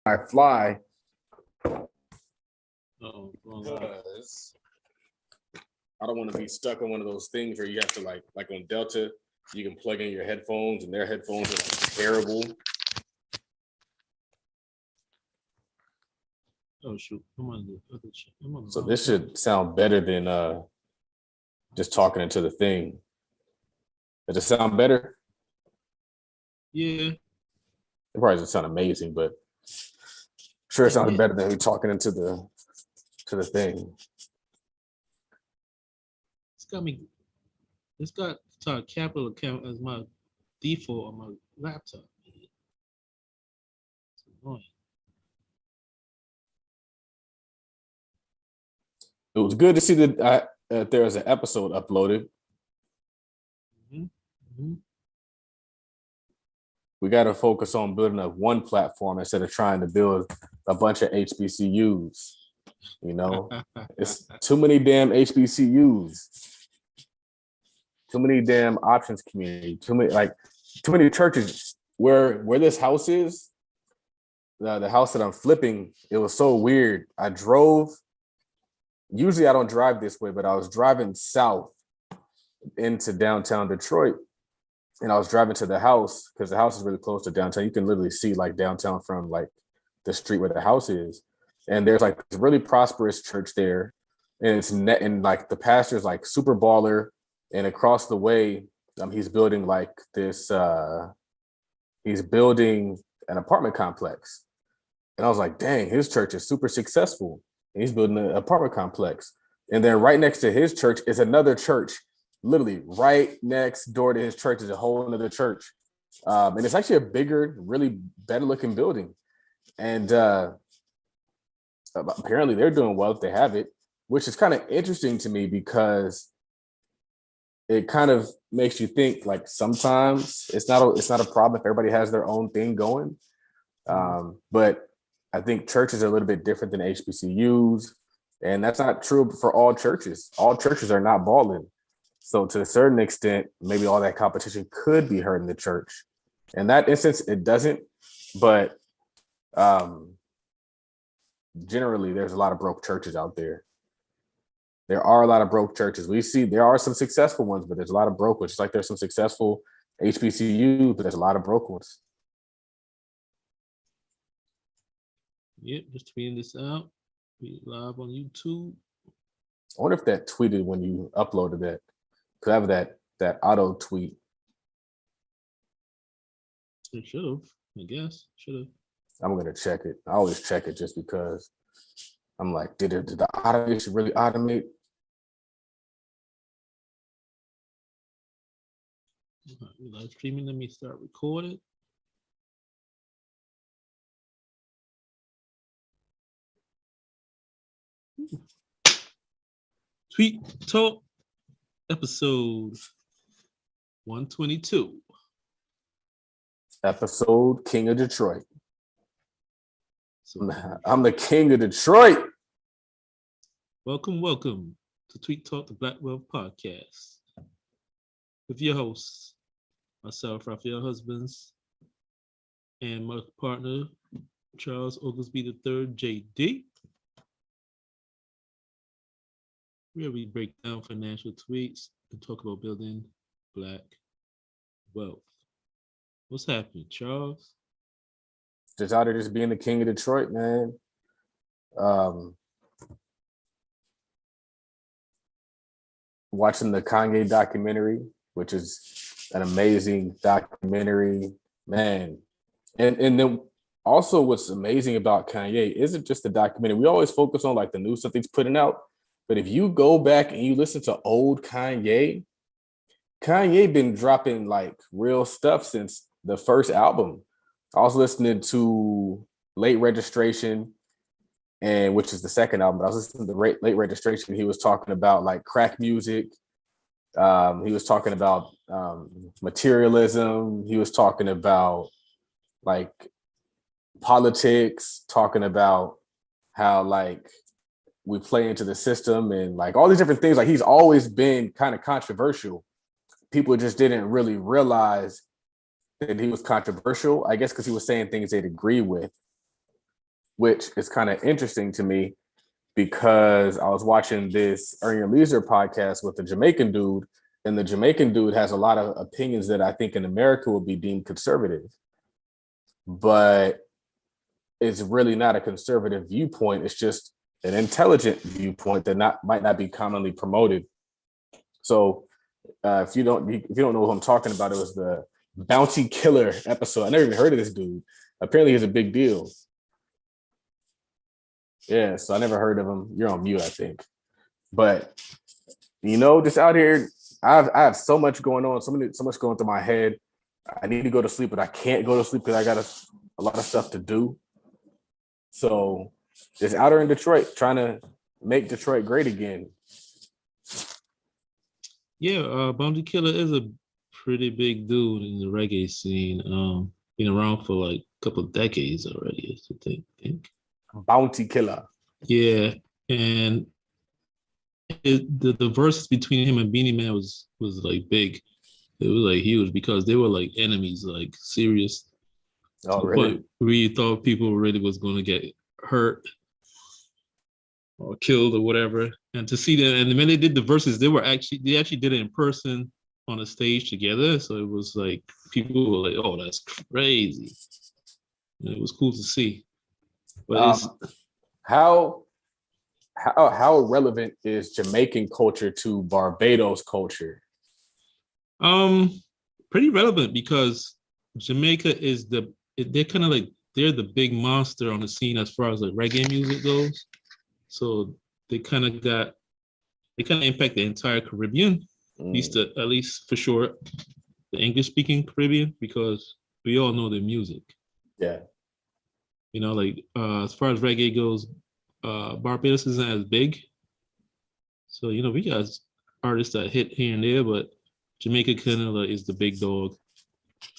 I fly. Oh, Because I don't want to be stuck on one of those things where you have to like on Delta, you can plug in your headphones and their headphones are like terrible. oh shoot! I'm on the other. I'm on the So wrong this phone. should sound better than just talking into the thing. Does it sound better? Yeah. It probably doesn't sound amazing, but sure it sounds better than me talking into the thing. It's got me. It's got Capital account as my default on my laptop. It's annoying. It was good to see that there was an episode uploaded. Mm-hmm. We got to focus on building up one platform instead of trying to build a bunch of HBCUs. You know, it's too many damn HBCUs, too many damn options community, too many churches. Where this house is, the house that I'm flipping, it was so weird. I drove. Usually I don't drive this way, but I was driving south into downtown Detroit. And I was driving to the house because the house is really close to downtown. You can literally see like downtown from like the street where the house is. And there's like this really prosperous church there. And it's net and like the pastor's like super baller. And across the way, he's building like this, he's building an apartment complex. And I was like, dang, his church is super successful. And he's building an apartment complex. And then right next to his church is another church. Literally right next door to his church is a whole another church. And it's actually a bigger, really better looking building. And apparently they're doing well if they have it, which is kind of interesting to me because it kind of makes you think like sometimes it's not a problem if everybody has their own thing going. But I think churches are a little bit different than HBCUs. And that's not true for all churches. All churches are not balling. So to a certain extent, maybe all that competition could be hurting the church. In that instance, it doesn't. But generally, there's a lot of broke churches out there. There are a lot of broke churches. We see there are some successful ones, but there's a lot of broke ones. Just like there's some successful HBCUs, but there's a lot of broke ones. Yep, just tweeting this out. We live on YouTube. I wonder if that tweeted when you uploaded that. Could have that auto tweet. It should have, I guess. Should have. I'm gonna check it. I always check it just because I'm like, did the automation really automate? Live streaming. Let me start recording. Tweet Talk episode 122. Episode King of Detroit. So, I'm the King of Detroit. welcome to Tweet Talk, the Black Wealth Podcast. With your hosts, myself, Raphael Husbands, and my partner, Charles Oglesby III, JD. Where we break down financial tweets and talk about building Black wealth. What's happening, Charles? Just out there just being the King of Detroit, man. Watching the Kanye documentary, which is an amazing documentary, man. And then also what's amazing about Kanye isn't just the documentary. We always focus on like the new stuff he's putting out. But if you go back and you listen to old Kanye been dropping like real stuff since the first album. I was listening to Late Registration, and which is the second album, but I was listening to Late Registration. He was talking about like crack music. He was talking about materialism. He was talking about like politics, talking about how like we play into the system and like all these different things. Like he's always been kind of controversial. People just didn't really realize that he was controversial, I guess, because he was saying things they'd agree with. which is kind of interesting to me because I was watching this Earn Your Leisure podcast with a Jamaican dude, and the Jamaican dude has a lot of opinions that I think in America would be deemed conservative, but it's really not a conservative viewpoint. It's just an intelligent viewpoint that might not be commonly promoted. So if you don't know who I'm talking about, it was the Bounty Killer episode. I never even heard of this dude. Apparently he's a big deal. Yeah, so I never heard of him. You're on mute, I think. But just out here, I have so much going on, so much going through my head. I need to go to sleep, but I can't go to sleep because I got a lot of stuff to do. So just out here in Detroit, trying to make Detroit great again. Yeah, Bounty Killer is a pretty big dude in the reggae scene. Been around for like a couple of decades already, I think. Bounty Killer. Yeah, and the verses between him and Beanie Man was like big. It was like huge because they were like enemies, like serious. Oh, really? We thought people really was going to get hurt or killed or whatever. And to see them, and when they did the verses, they actually did it in person on a stage together. So it was like people were like, "Oh, that's crazy." And it was cool to see. But how relevant is Jamaican culture to Barbados culture? Pretty relevant because Jamaica is they're kind of like they're the big monster on the scene as far as like reggae music goes. So they kind of impact the entire Caribbean, at least for sure, the English speaking Caribbean, because we all know their music. Yeah. Like as far as reggae goes, Barbados isn't as big. So, we got artists that hit here and there, but Jamaica kind of is the big dog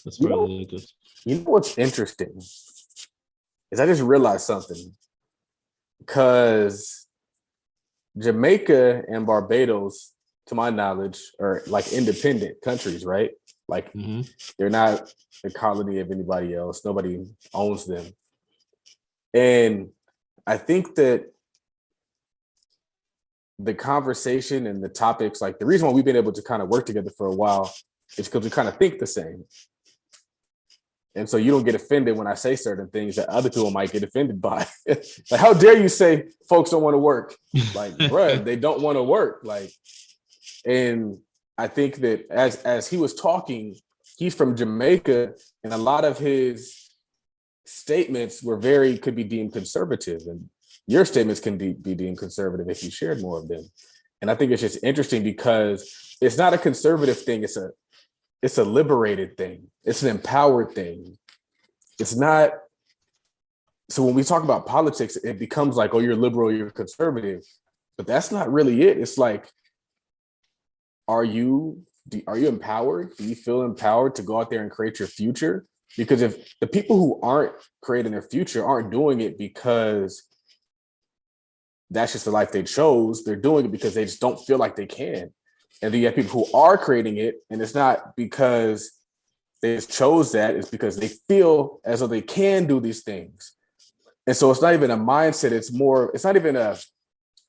as far as that goes. You know what's interesting is I just realized something. Because Jamaica and Barbados, to my knowledge, are like independent countries, right? Like they're not a colony of anybody else. Nobody owns them. And I think that the conversation and the topics, like the reason why we've been able to kind of work together for a while is because we kind of think the same. And so you don't get offended when I say certain things that other people might get offended by. Like, how dare you say folks don't want to work? Like, bruh, they don't want to work. Like, and I think that as he was talking, he's from Jamaica, and a lot of his statements could be deemed conservative, and your statements can be deemed conservative if you shared more of them. And I think it's just interesting because it's not a conservative thing. It's a liberated thing. It's an empowered thing. It's not. So when we talk about politics, it becomes like, oh, you're liberal, you're conservative, but that's not really it. It's like, are you empowered? Do you feel empowered to go out there and create your future? Because if the people who aren't creating their future aren't doing it because that's just the life they chose, they're doing it because they just don't feel like they can. And then you have people who are creating it, and it's not because they just chose that, it's because they feel as though they can do these things. And so it's not even a mindset, it's not even a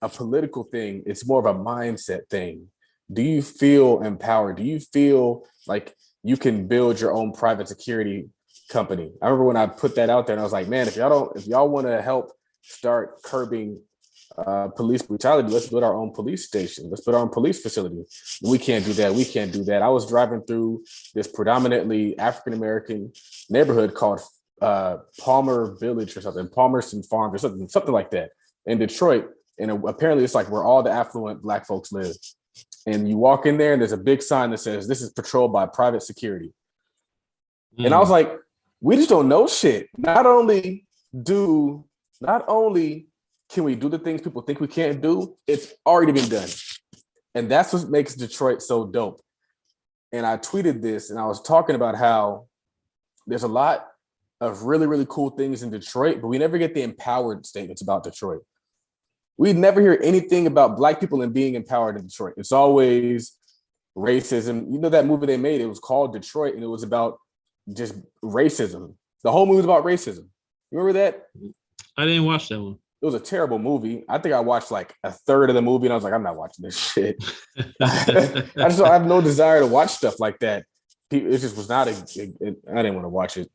political thing, it's more of a mindset thing. Do you feel empowered? Do you feel like you can build your own private security company? I remember when I put that out there and I was like, man, if y'all want to help start curbing police brutality, let's build our own police station. Let's build our own police facility. We can't do that. I was driving through this predominantly African-American neighborhood called Palmer Village or something, Palmerston Farms or something like that in Detroit. And apparently it's like where all the affluent Black folks live. And you walk in there and there's a big sign that says, this is patrolled by private security. And I was like, we just don't know shit. Not only can we do the things people think we can't do, it's already been done. And that's what makes Detroit so dope. And I tweeted this and I was talking about how there's a lot of really, really cool things in Detroit, but we never get the empowered statements about Detroit. We never hear anything about Black people and being empowered in Detroit. It's always racism. You know that movie they made, it was called Detroit, and it was about just racism. The whole movie was about racism. You remember that? I didn't watch that one. It was a terrible movie. I think I watched like a third of the movie, and I was like, I'm not watching this shit. I have no desire to watch stuff like that. It just was not I didn't want to watch it.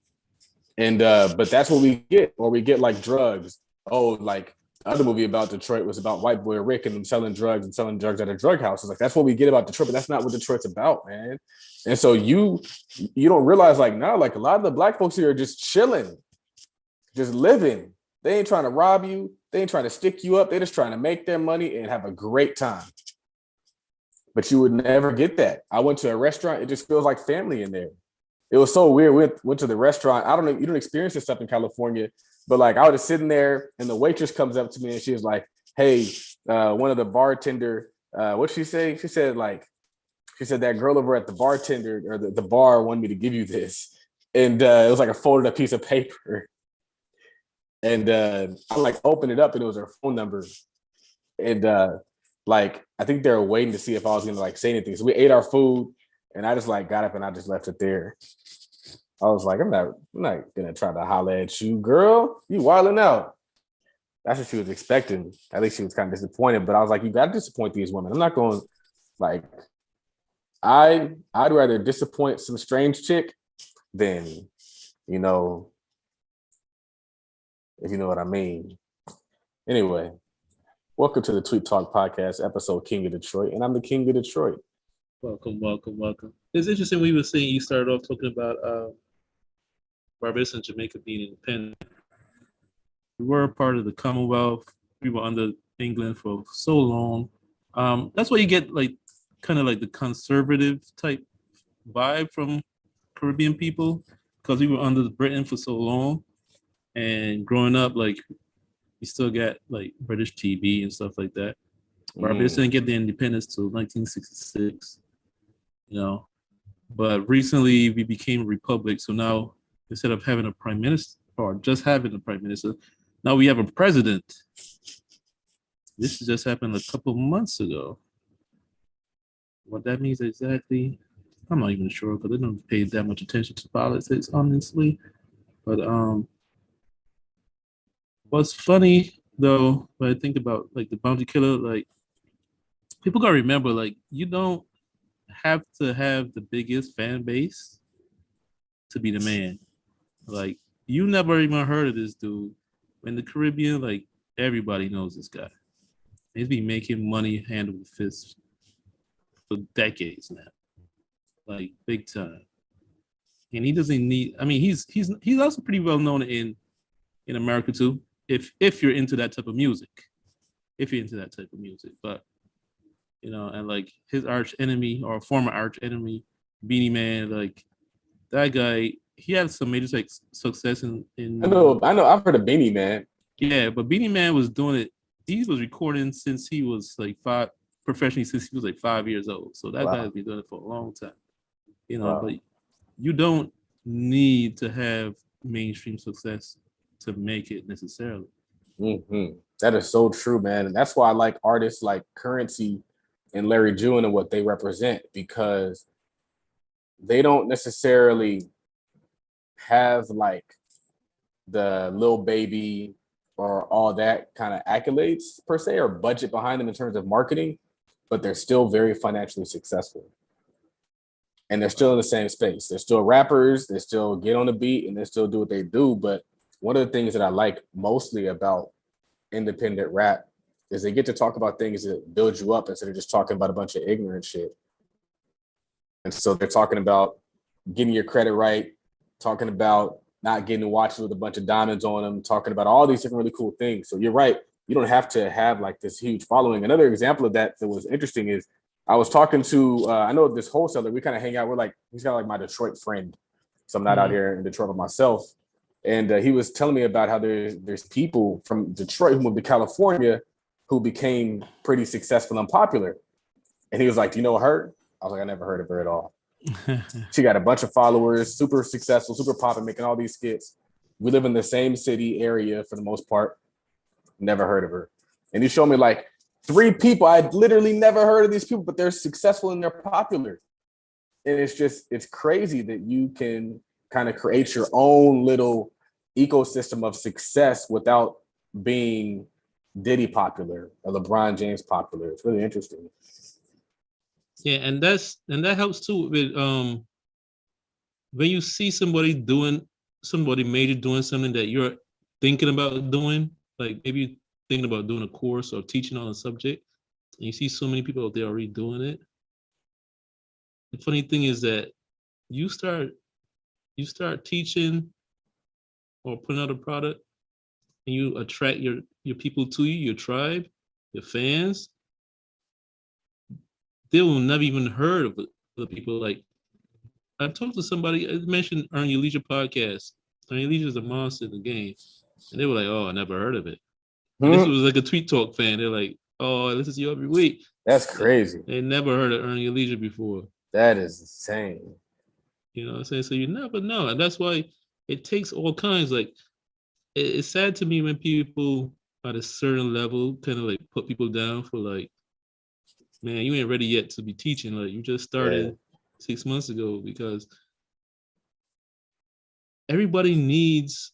And but that's what we get, or we get like drugs. Oh, like the other movie about Detroit was about white boy Rick and them selling drugs at a drug house. It's like that's what we get about Detroit, but that's not what Detroit's about, man. And so you don't realize like now, like a lot of the black folks here are just chilling, just living. They ain't trying to rob you. They ain't trying to stick you up. They're just trying to make their money and have a great time. But you would never get that. I went to a restaurant. It just feels like family in there. It was so weird. We went to the restaurant. I don't know. You don't experience this stuff in California, but like I was sitting there and the waitress comes up to me and she was like, hey, one of the bartender, what'd she say? She said that girl over at the bartender or the bar wanted me to give you this. And it was like a folded up piece of paper. And I like opened it up and it was her phone number. And like I think they were waiting to see if I was gonna like say anything. So we ate our food and I just like got up and I just left it there. I was like, I'm not gonna try to holler at you, girl. You wilding out. That's what she was expecting. At least she was kind of disappointed. But I was like, you gotta disappoint these women. I'm not going like I'd rather disappoint some strange chick than, you know, if you know what I mean. Anyway, welcome to the Tweet Talk Podcast, episode King of Detroit, and I'm the King of Detroit. Welcome. It's interesting we were saying you started off talking about Barbados and Jamaica being independent. We were a part of the Commonwealth. We were under England for so long. That's why you get like kind of like the conservative type vibe from Caribbean people because we were under Britain for so long. And growing up, like you still got like British TV and stuff like that. Barbados didn't get their independence till 1966, you know. But recently we became a republic. So now instead of having a prime minister or just having a prime minister, now we have a president. This just happened a couple months ago. What that means exactly, I'm not even sure because I don't pay that much attention to politics, honestly. But what's funny though, when I think about like the bounty killer, like people gotta remember, like you don't have to have the biggest fan base to be the man. Like you never even heard of this dude. In the Caribbean, like everybody knows this guy. He's been making money hand over fist for decades now, like big time. And he doesn't need. I mean, he's also pretty well known in America too. If you're into that type of music, but you know, and like his arch enemy or former arch enemy, Beanie Man, like that guy, he had some major like success in. I know. I've heard of Beanie Man. Yeah, but Beanie Man was doing it. He was recording since he was like professionally since he was like 5 years old. So that guy has been doing it for a long time. You know, but you don't need to have mainstream success to make it necessarily. Mm-hmm. That is so true, man. And that's why I like artists like Currency and Larry June and what they represent, because they don't necessarily have like the Lil Baby or all that kind of accolades per se or budget behind them in terms of marketing, but they're still very financially successful. And they're still in the same space. They're still rappers, they still get on the beat and they still do what they do. But one of the things that I like mostly about independent rap is they get to talk about things that build you up instead of just talking about a bunch of ignorant shit. And so they're talking about getting your credit right, talking about not getting watches with a bunch of diamonds on them, talking about all these different really cool things. So you're right. You don't have to have like this huge following. Another example of that was interesting is I was talking to, I know this wholesaler, we kind of hang out. We're like, he's got like my Detroit friend. So I'm not out here in Detroit by myself. And he was telling me about how there's people from Detroit who moved to California who became pretty successful and popular. And he was like, do you know her? I was like, I never heard of her at all. She got a bunch of followers, super successful, super popping, making all these skits. We live in the same city area for the most part. Never heard of her. And he showed me like 3 people. I literally never heard of these people, but they're successful and they're popular. And it's crazy that you can kind of create your own little ecosystem of success without being Diddy popular or LeBron James popular. It's really interesting. Yeah, and that helps too with when you see somebody major doing something that you're thinking about doing, like maybe you're thinking about doing a course or teaching on a subject, and you see so many people out there already doing it. The funny thing is that you start teaching or putting out a product, and you attract your people to you, your tribe, your fans. They will never even heard of the people. Like I talked to somebody, I mentioned Earn Your Leisure podcast. Earn Your Leisure is a monster in the game. And they were like, oh, I never heard of it. And this was like a Tweet Talk fan. They're like, oh, this is you every week. That's crazy. They never heard of Earn Your Leisure before. That is insane. You know what I'm saying? So you never know. And that's why it takes all kinds. Like, it's sad to me when people at a certain level kind of like put people down for like, man, you ain't ready yet to be teaching. Like, you just started 6 months ago, because everybody needs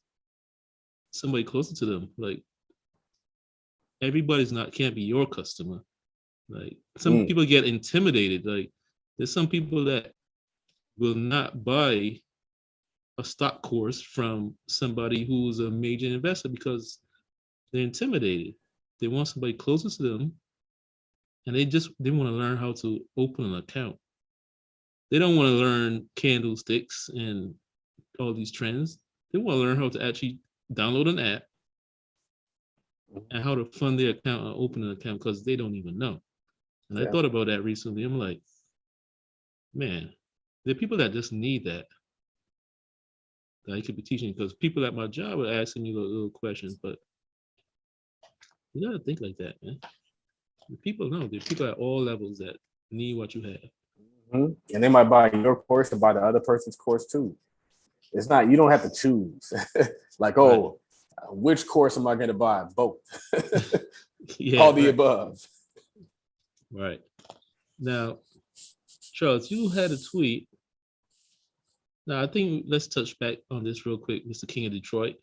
somebody closer to them. Like, everybody's can't be your customer. Like, some people get intimidated. Like, there's some people that will not buy a stock course from somebody who's a major investor because they're intimidated. They want somebody closer to them, and they want to learn how to open an account. They don't want to learn candlesticks and all these trends. They want to learn how to actually download an app and how to fund their account and open an account, because they don't even know. And I thought about that recently. I'm like, man, there are people that just need that I could be teaching, because people at my job are asking me little questions, but you gotta think like that, man. The people know. There are people at all levels that need what you have. Mm-hmm. And they might buy your course and buy the other person's course too. It's not, you don't have to choose. Like, oh, which course am I going to buy? Both. All the above. Right. Now, Charles, you had a tweet. Now, I think let's touch back on this real quick, Mr. King of Detroit.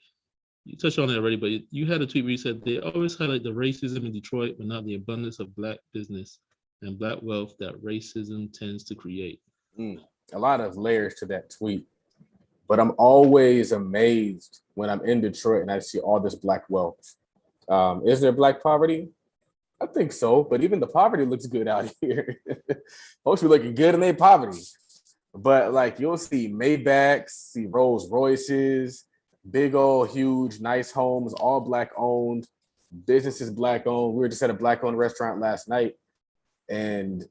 You touched on it already, but you had a tweet where you said they always highlight the racism in Detroit, but not the abundance of Black business and Black wealth that racism tends to create. A lot of layers to that tweet, but I'm always amazed when I'm in Detroit and I see all this Black wealth. Is there Black poverty? I think so, but even the poverty looks good out here. Folks be looking good in their poverty. But like, you'll see Maybachs, see Rolls Royces, big old, huge, nice homes, all Black owned, businesses Black owned. We were just at a Black owned restaurant last night. And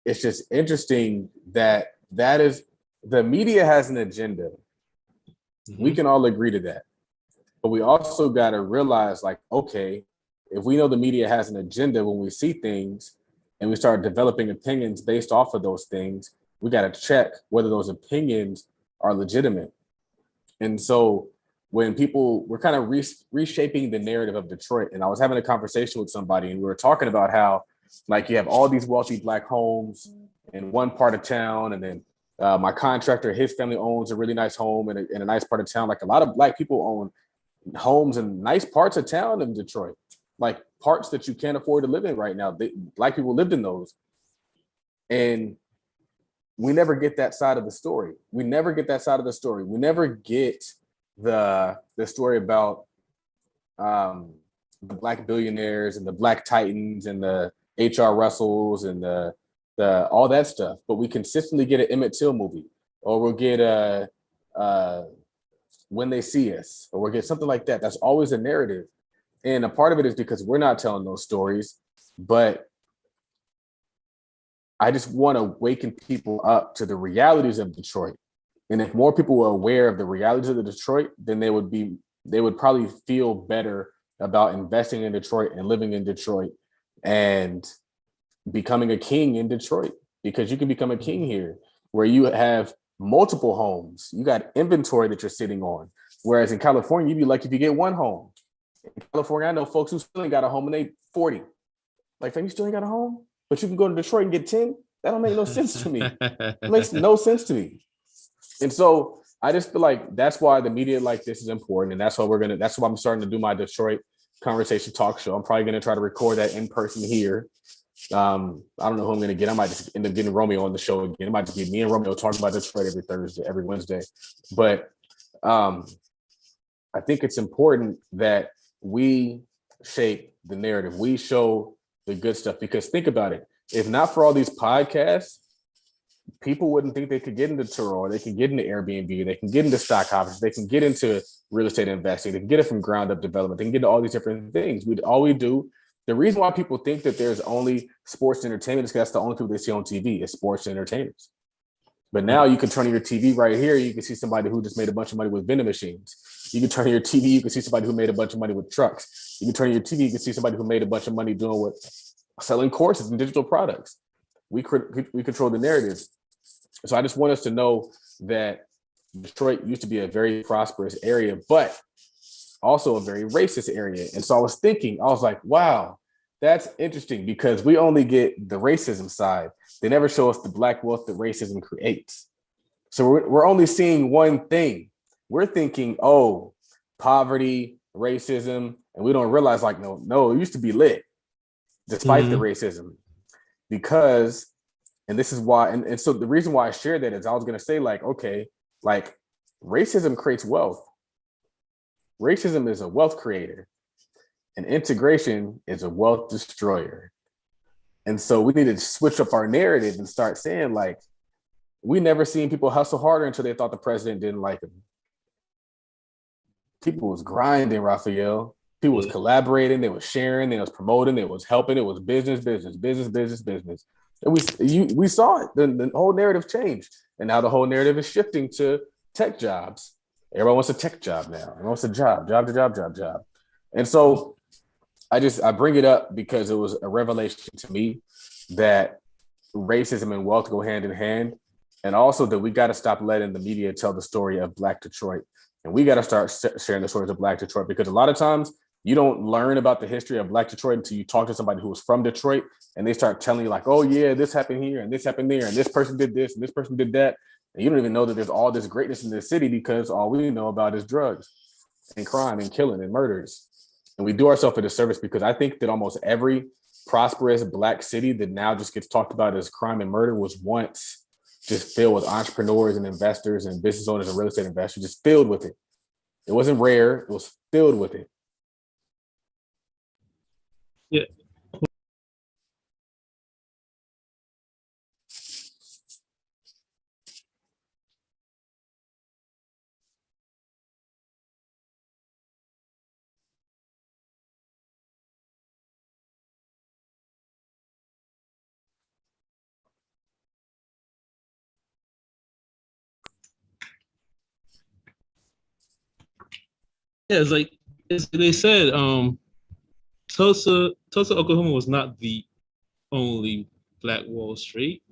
it's just interesting that is, the media has an agenda. Mm-hmm. We can all agree to that. But we also got to realize, like, okay, if we know the media has an agenda, when we see things and we start developing opinions based off of those things, we got to check whether those opinions are legitimate. And so when we're kind of reshaping the narrative of Detroit, and I was having a conversation with somebody and we were talking about how, like, you have all these wealthy Black homes in one part of town, and then my contractor, his family owns a really nice home in a nice part of town. Like, a lot of Black people own homes in nice parts of town in Detroit, like parts that you can't afford to live in right now. Black people lived in those. And we never get that side of the story. We never get the story about the Black billionaires and the Black Titans and the H.R. Russells and the all that stuff. But we consistently get an Emmett Till movie, or we'll get a When They See Us, or we'll get something like that. That's always a narrative. And a part of it is because we're not telling those stories, but I just want to waken people up to the realities of Detroit. And if more people were aware of the realities of Detroit, then they would probably feel better about investing in Detroit and living in Detroit and becoming a king in Detroit, because you can become a king here where you have multiple homes. You got inventory that you're sitting on. Whereas in California, you'd be lucky if you get one home. In California, I know folks who still ain't got a home and they 40. Like, fam, you still ain't got a home? But you can go to Detroit and get 10? That don't make no sense to me. It makes no sense to me. And so I just feel like that's why the media like this is important, and that's why that's why I'm starting to do my Detroit conversation talk show. I'm probably gonna try to record that in person here. I don't know who I'm gonna get. I might just end up getting Romeo on the show again. It might just be me and Romeo talking about Detroit every Thursday, every Wednesday. But I think it's important that we shape the narrative. We show the good stuff, because think about it. If not for all these podcasts, people wouldn't think they could get into Turo, they can get into Airbnb, they can get into stock options, they can get into real estate investing, they can get it from ground up development, they can get into all these different things. All we do, the reason why people think that there's only sports entertainment is because that's the only people they see on TV is sports entertainers. But now you can turn on your TV right here, you can see somebody who just made a bunch of money with vending machines. You can turn on your TV, you can see somebody who made a bunch of money with trucks. You can turn on your TV, you can see somebody who made a bunch of money doing what, selling courses and digital products. We control the narrative. So I just want us to know that Detroit used to be a very prosperous area, but also a very racist area. And so I was like, wow, that's interesting, because we only get the racism side. They never show us the black wealth that racism creates. So we're only seeing one thing. We're thinking, oh, poverty, racism, and we don't realize, like, no, it used to be lit, despite the racism. Because, and this is why, and so the reason why I shared that is I was going to say, like, okay, like, racism creates wealth. Racism is a wealth creator, and integration is a wealth destroyer. And so we need to switch up our narrative and start saying, like, we never seen people hustle harder until they thought the president didn't like them. People was grinding, Raphael. People was collaborating, they was sharing, they was promoting, they was helping, it was business. And we saw it. The whole narrative changed. And now the whole narrative is shifting to tech jobs. Everyone wants a tech job now. Everyone wants a job. And so I bring it up because it was a revelation to me that racism and wealth go hand in hand. And also that we got to stop letting the media tell the story of Black Detroit. And we got to start sharing the stories of Black Detroit, because a lot of times you don't learn about the history of Black Detroit until you talk to somebody who was from Detroit, and they start telling you, like, oh yeah, this happened here and this happened there, and this person did this and this person did that. And you don't even know that there's all this greatness in this city, because all we know about is drugs and crime and killing and murders. And we do ourselves a disservice, because I think that almost every prosperous Black city that now just gets talked about as crime and murder was once just filled with entrepreneurs and investors and business owners and real estate investors, just filled with it. It wasn't rare, it was filled with it. Yeah. Yeah, it's like they said, Tulsa, Oklahoma was not the only Black Wall Street.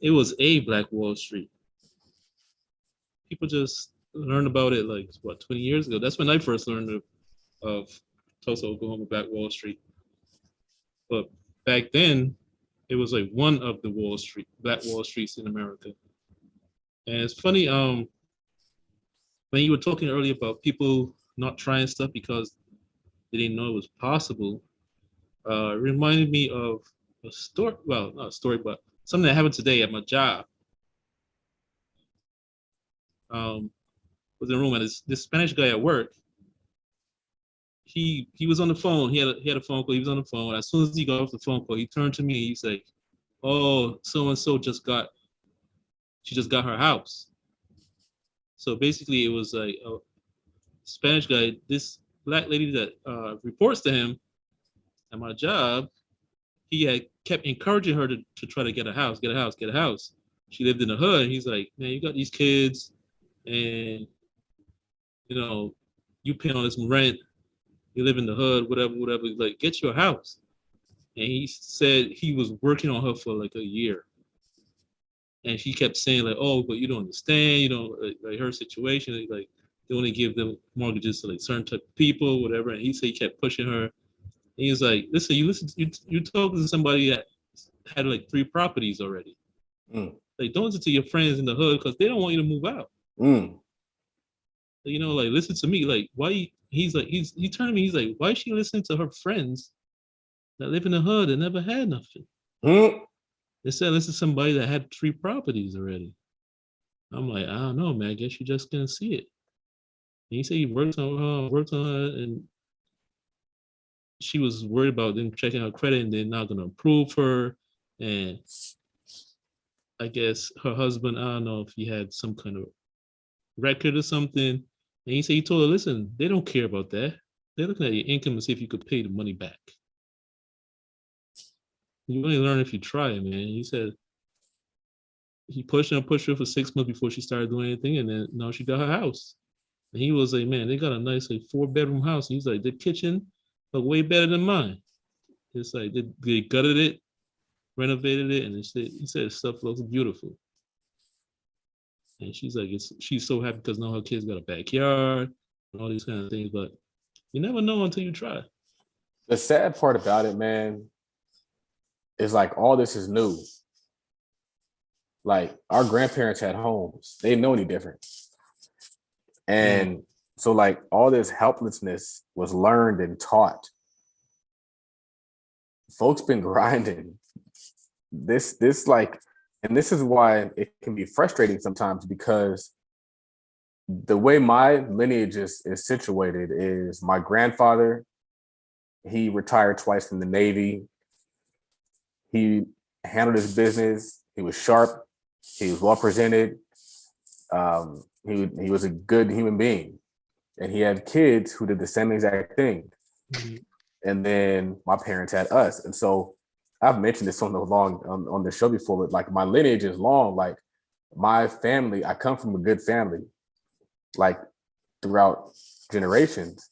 It was a Black Wall Street. People just learned about it like 20 years ago. That's when I first learned of Tulsa, Oklahoma, Black Wall Street. But back then, it was like one of the Black Wall Streets in America. And it's funny, when you were talking earlier about people not trying stuff because they didn't know it was possible, it reminded me of a story, well, not a story, but something that happened today at my job. Was in a room, and this Spanish guy at work, he was on the phone. He had a phone call. He was on the phone. As soon as he got off the phone call, he turned to me and he's like, "Oh, so and so just got her house." So basically, it was like a Spanish guy. This Black lady that reports to him at my job, he had kept encouraging her to try to get a house. She lived in the hood. He's like, "Man, you got these kids, and you pay on this rent. You live in the hood, whatever. Like, get your house." And he said he was working on her for like a year. And she kept saying, like, "Oh, but you don't understand, like her situation. Like, they only give them mortgages to like certain type of people, whatever." And he said he kept pushing her. And he was like, "Listen, you talking to somebody that had like 3 properties already. Like, don't listen to your friends in the hood, because they don't want you to move out." Like listen to me. Like why he turned to me. He's like, why is she listening to her friends that live in the hood and never had nothing? Hmm. They said listen to somebody that had 3 properties already. I'm like, I don't know, man. I guess you just couldn't see it. And he said he worked on her, and she was worried about them checking her credit and they're not gonna approve her. And I guess her husband, I don't know if he had some kind of record or something. And he said he told her, listen, they don't care about that. They're looking at your income and see if you could pay the money back. You only learn if you try, man. He said he pushed her for 6 months before she started doing anything, and then now she got her house. And he was like, man, they got a nice like 4 bedroom house. And he's like, the kitchen look way better than mine. It's like they gutted it, renovated it, and he said stuff looks beautiful. And she's like, she's so happy because now her kids got a backyard and all these kind of things. But you never know until you try. The sad part about it, man, is like all this is new. Like our grandparents had homes; they didn't know any different, and so like all this helplessness was learned and taught. Folks been grinding. This like, and this is why it can be frustrating sometimes because the way my lineage is situated is my grandfather, he retired twice from the Navy. He handled his business. He was sharp. He was well presented. He was a good human being, and he had kids who did the same exact thing. Mm-hmm. And then my parents had us, and so I've mentioned this on the show before. But like my lineage is long. Like my family, I come from a good family, like throughout generations.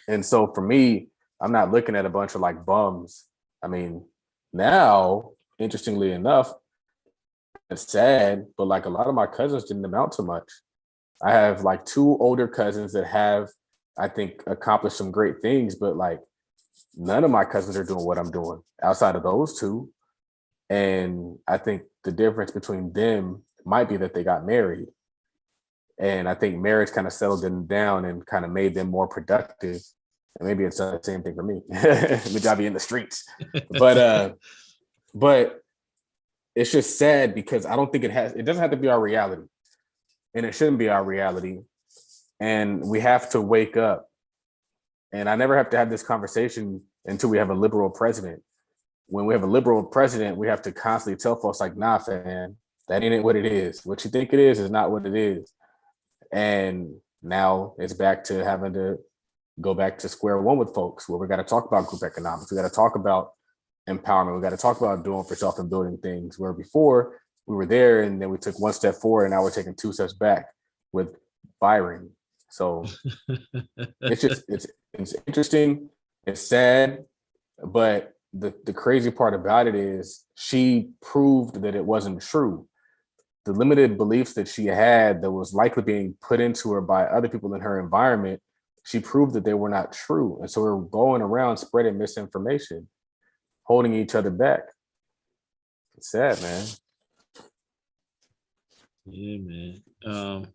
And so for me, I'm not looking at a bunch of like bums. I mean, now, interestingly enough, it's sad, but like a lot of my cousins didn't amount to much. I have like 2 older cousins that have, I think, accomplished some great things, but like none of my cousins are doing what I'm doing outside of those 2. And I think the difference between them might be that they got married. And I think marriage kind of settled them down and kind of made them more productive. And maybe it's the same thing for me. Maybe I'll be in the streets. But it's just sad because I don't think it doesn't have to be our reality. And it shouldn't be our reality. And we have to wake up. And I never have to have this conversation until we have a liberal president. When we have a liberal president, we have to constantly tell folks like, nah, fam, that ain't what it is. What you think it is not what it is. And now it's back to having to go back to square one with folks where we got to talk about group economics. We got to talk about empowerment. We got to talk about doing for self and building things where before we were there and then we took 1 step forward and now we're taking 2 steps back with Byron. So it's interesting. It's sad, but the crazy part about it is she proved that it wasn't true. The limited beliefs that she had that was likely being put into her by other people in her environment, she proved that they were not true. And so we're going around spreading misinformation, holding each other back. It's sad, man. Yeah, man.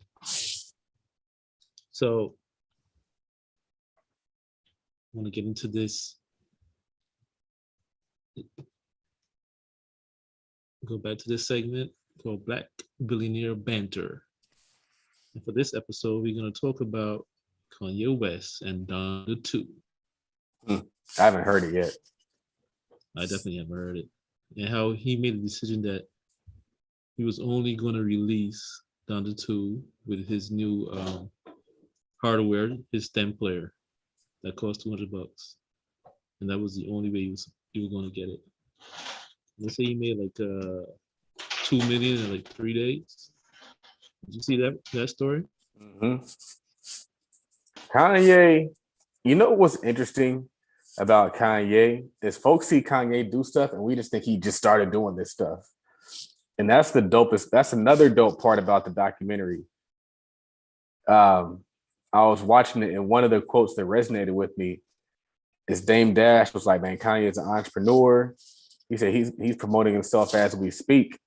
So I want to get into this. Go back to this segment called Black Billionaire Banter. And for this episode, we're going to talk about Kanye West and Donda 2. I haven't heard it yet. I definitely haven't heard it. And how he made a decision that he was only going to release Donda 2 with his new hardware, his stem player that cost $200. And that was the only way he was going to get it. Let's say he made like $2 million in like 3 days. Did you see that story? Mm-hmm. Kanye, you know what's interesting about Kanye is folks see Kanye do stuff and we just think he just started doing this stuff. And that's the dopest. That's another dope part about the documentary. I was watching it and one of the quotes that resonated with me is Dame Dash was like, man, Kanye is an entrepreneur. He said he's promoting himself as we speak.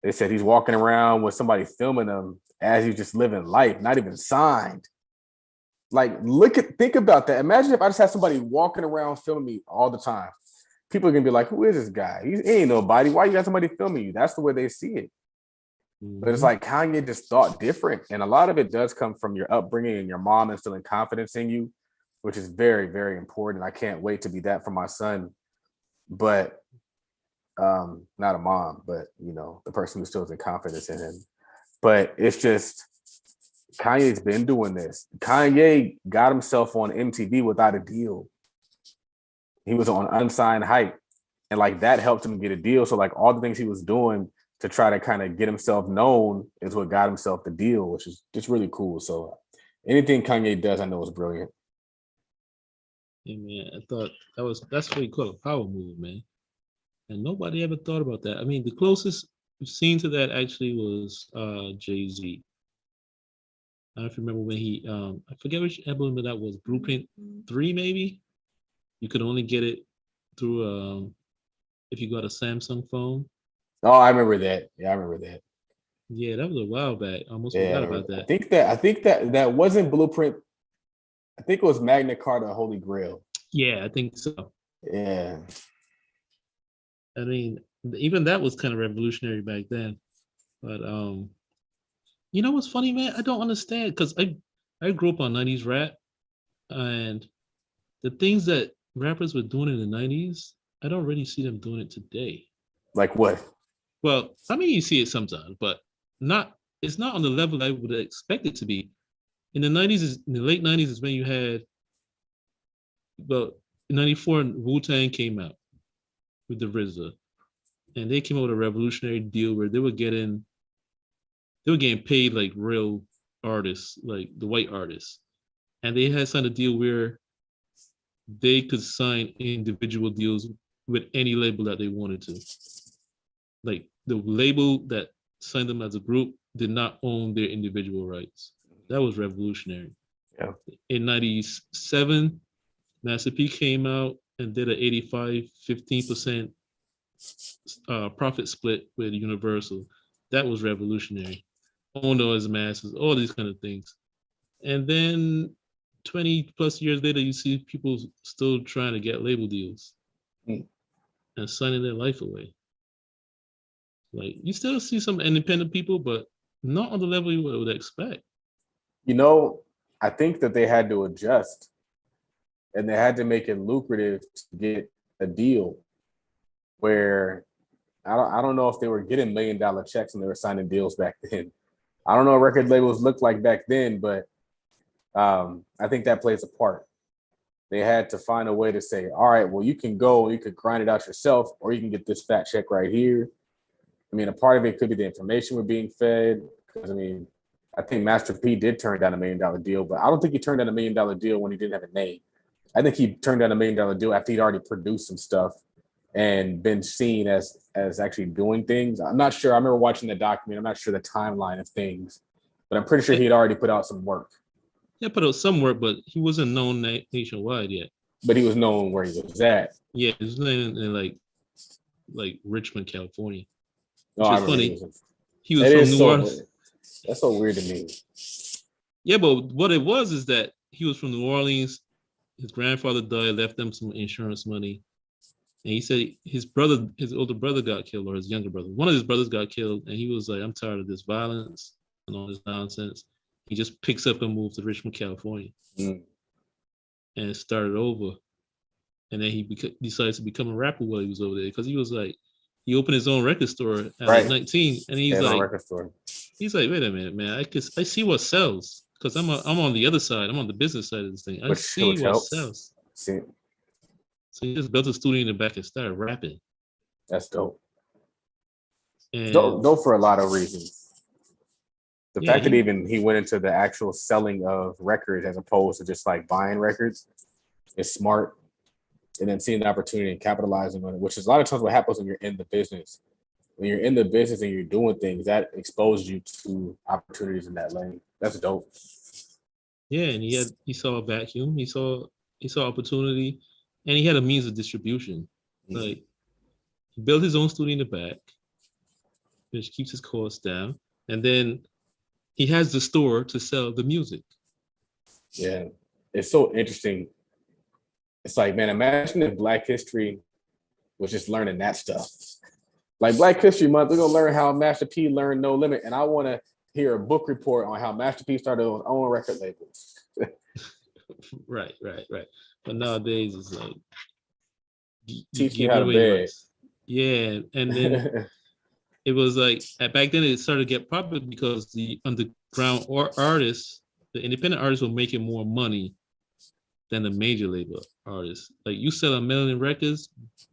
They said he's walking around with somebody filming him as he's just living life, not even signed. Like, think about that. Imagine if I just had somebody walking around filming me all the time. People are gonna be like, "Who is this guy? He ain't nobody. Why you got somebody filming you?" That's the way they see it. But it's like Kanye just thought different, and a lot of it does come from your upbringing and your mom instilling confidence in you, which is very, very important. I can't wait to be that for my son, but not a mom, but the person who instills in confidence in him. But it's just Kanye's been doing this. Kanye got himself on MTV without a deal. He was on unsigned hype, and like that helped him get a deal. So like all the things he was doing to try to kind of get himself known is what got himself the deal, which is just really cool. So anything Kanye does, I know is brilliant. Yeah, man, I thought that's what you call a power move, man. And nobody ever thought about that. I mean, the closest we've seen to that actually was Jay-Z. I don't know if you remember when he I forget which album that was, Blueprint 3, maybe. You could only get it through if you got a Samsung phone. Oh, I remember that. Yeah, I remember that. Yeah, that was a while back. I almost forgot about that. I think that wasn't Blueprint. I think it was Magna Carta, Holy Grail. Yeah, I think so. Yeah. I mean, even that was kind of revolutionary back then. But you know what's funny, man? I don't understand, because I grew up on 90s rap, and the things that rappers were doing in the 90s, I don't really see them doing it today. Like what? Well, I mean, you see it sometimes, but it's not on the level I would expect it to be. In the 90s, in the late 90s is when you had, well, in 94, Wu-Tang came out with the RZA. And they came out with a revolutionary deal where they were getting paid like real artists, like the white artists. And they had signed a deal where they could sign individual deals with any label that they wanted to. Like the label that signed them as a group did not own their individual rights. That was revolutionary. Yeah. In 97, Master P came out and did an 15% profit split with Universal. That was revolutionary. Owned as masses, all these kind of things. And then 20 plus years later, you see people still trying to get label deals and signing their life away. Like, you still see some independent people, but not on the level you would expect. I think that they had to adjust, and they had to make it lucrative to get a deal where I don't know if they were getting $1 million checks when they were signing deals back then. I don't know what record labels looked like back then, but I think that plays a part. They had to find a way to say, all right, well, you can go, you could grind it out yourself, or you can get this fat check right here. I mean, a part of it could be the information we're being fed. Because, I mean, I think Master P did turn down $1 million deal, but I don't think he turned down $1 million deal when he didn't have a name. I think he turned down $1 million deal after he'd already produced some stuff and been seen as actually doing things. I'm not sure. I remember watching the documentary. I'm not sure the timeline of things, but I'm pretty sure he'd already put out some work. Yeah, put out some work, but he wasn't known nationwide yet. But he was known where he was at. Yeah, he was in like Richmond, California. Which is funny. He was from New Orleans. That's so weird to me. Yeah, but what it was is that he was from New Orleans. His grandfather died, left them some insurance money. And he said his older brother got killed, or his younger brother. One of his brothers got killed, and he was like, I'm tired of this violence and all this nonsense. He just picks up and moves to Richmond, California, and started over. And then he decides to become a rapper while he was over there, because he was like, he opened his own record store at like 19, and he's like, wait a minute, man, I see what sells, because I'm on the other side, I'm on the business side of this thing. I see what sells. So he just built a studio in the back and started rapping. That's dope. And dope for a lot of reasons. The fact that even he went into the actual selling of records as opposed to just like buying records is smart. And then seeing the opportunity and capitalizing on it, which is a lot of times what happens when you're in the business. When you're in the business and you're doing things, that exposes you to opportunities in that lane. That's dope. Yeah, and he saw a vacuum, he saw opportunity, and he had a means of distribution. Like, he built his own studio in the back. which keeps his costs down. And then he has the store to sell the music. Yeah, it's so interesting. It's like, man, imagine if Black History was just learning that stuff. Like Black History Month, we're gonna learn how Master P learned No Limit, and I want to hear a book report on how Master P started his own record label. Right. But nowadays it's like Teach me how to beg. Yeah, and then it was like back then it started to get popular because the underground artists, the independent artists, were making more money than the major label artists. Like you sell 1 million records,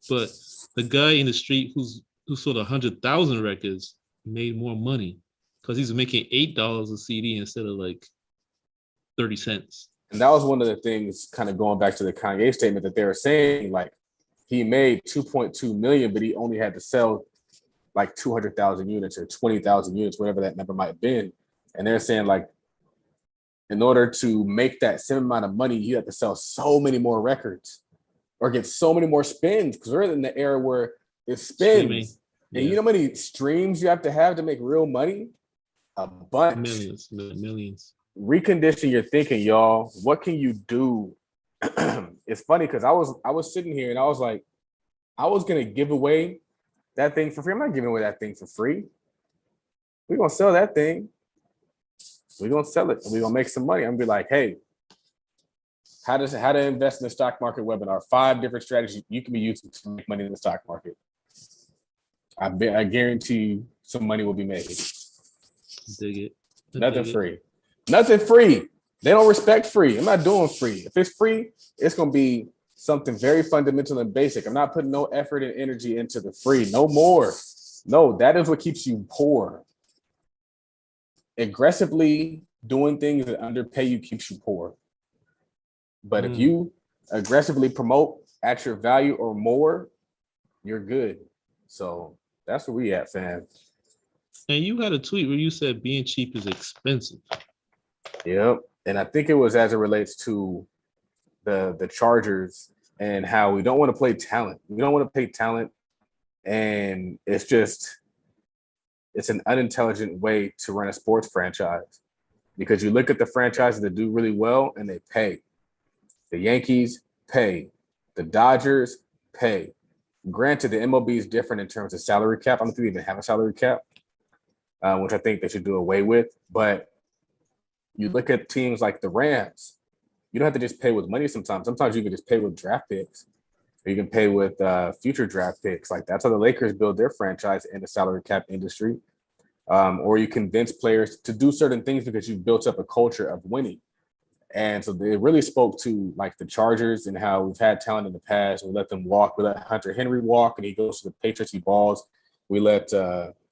but the guy in the street who sold 100,000 records made more money because he's making $8 a CD instead of like 30 cents. And that was one of the things, kind of going back to the Kanye statement, that they were saying, like, he made 2.2 million, but he only had to sell like 200,000 units or 20,000 units, whatever that number might have been. And they're saying, like, in order to make that same amount of money, you have to sell so many more records or get so many more spins, because we're in the era where it spins. And you know how many streams you have to make real money? A bunch. Millions. Recondition your thinking, y'all. What can you do? It's funny because I was sitting here and I was like, I was gonna give away that thing for free. I'm not giving away that thing for free. We're gonna sell that thing. We're gonna sell it and we're gonna make some money. I'm gonna be like, hey, how to invest in the stock market webinar. 5 different strategies you can be using to make money in the stock market. I guarantee you some money will be made. Dig it. Nothing free. Nothing free. They don't respect free. I'm not doing free. If it's free, it's going to be something very fundamental and basic. I'm not putting no effort and energy into the free. No more. No, that is what keeps you poor. Aggressively doing things that underpay you keeps you poor. But if you aggressively promote at your value or more, you're good. So that's where we at, fam. And you had a tweet where you said being cheap is expensive. Yep. And I think it was as it relates to the Chargers and how we don't want to play talent. We don't want to pay talent. And it's an unintelligent way to run a sports franchise, because you look at the franchises that do really well and they pay. The Yankees pay. The Dodgers pay. Granted, the MLB is different in terms of salary cap. I don't think we even have a salary cap, which I think they should do away with. But you look at teams like the Rams, you don't have to just pay with money sometimes. Sometimes you can just pay with draft picks. Or you can pay with future draft picks. Like that's how the Lakers build their franchise in the salary cap industry. Or you convince players to do certain things because you've built up a culture of winning. And so they really spoke to like the Chargers and how we've had talent in the past. We let them walk. We let Hunter Henry walk and he goes to the Patriots, he balls. We let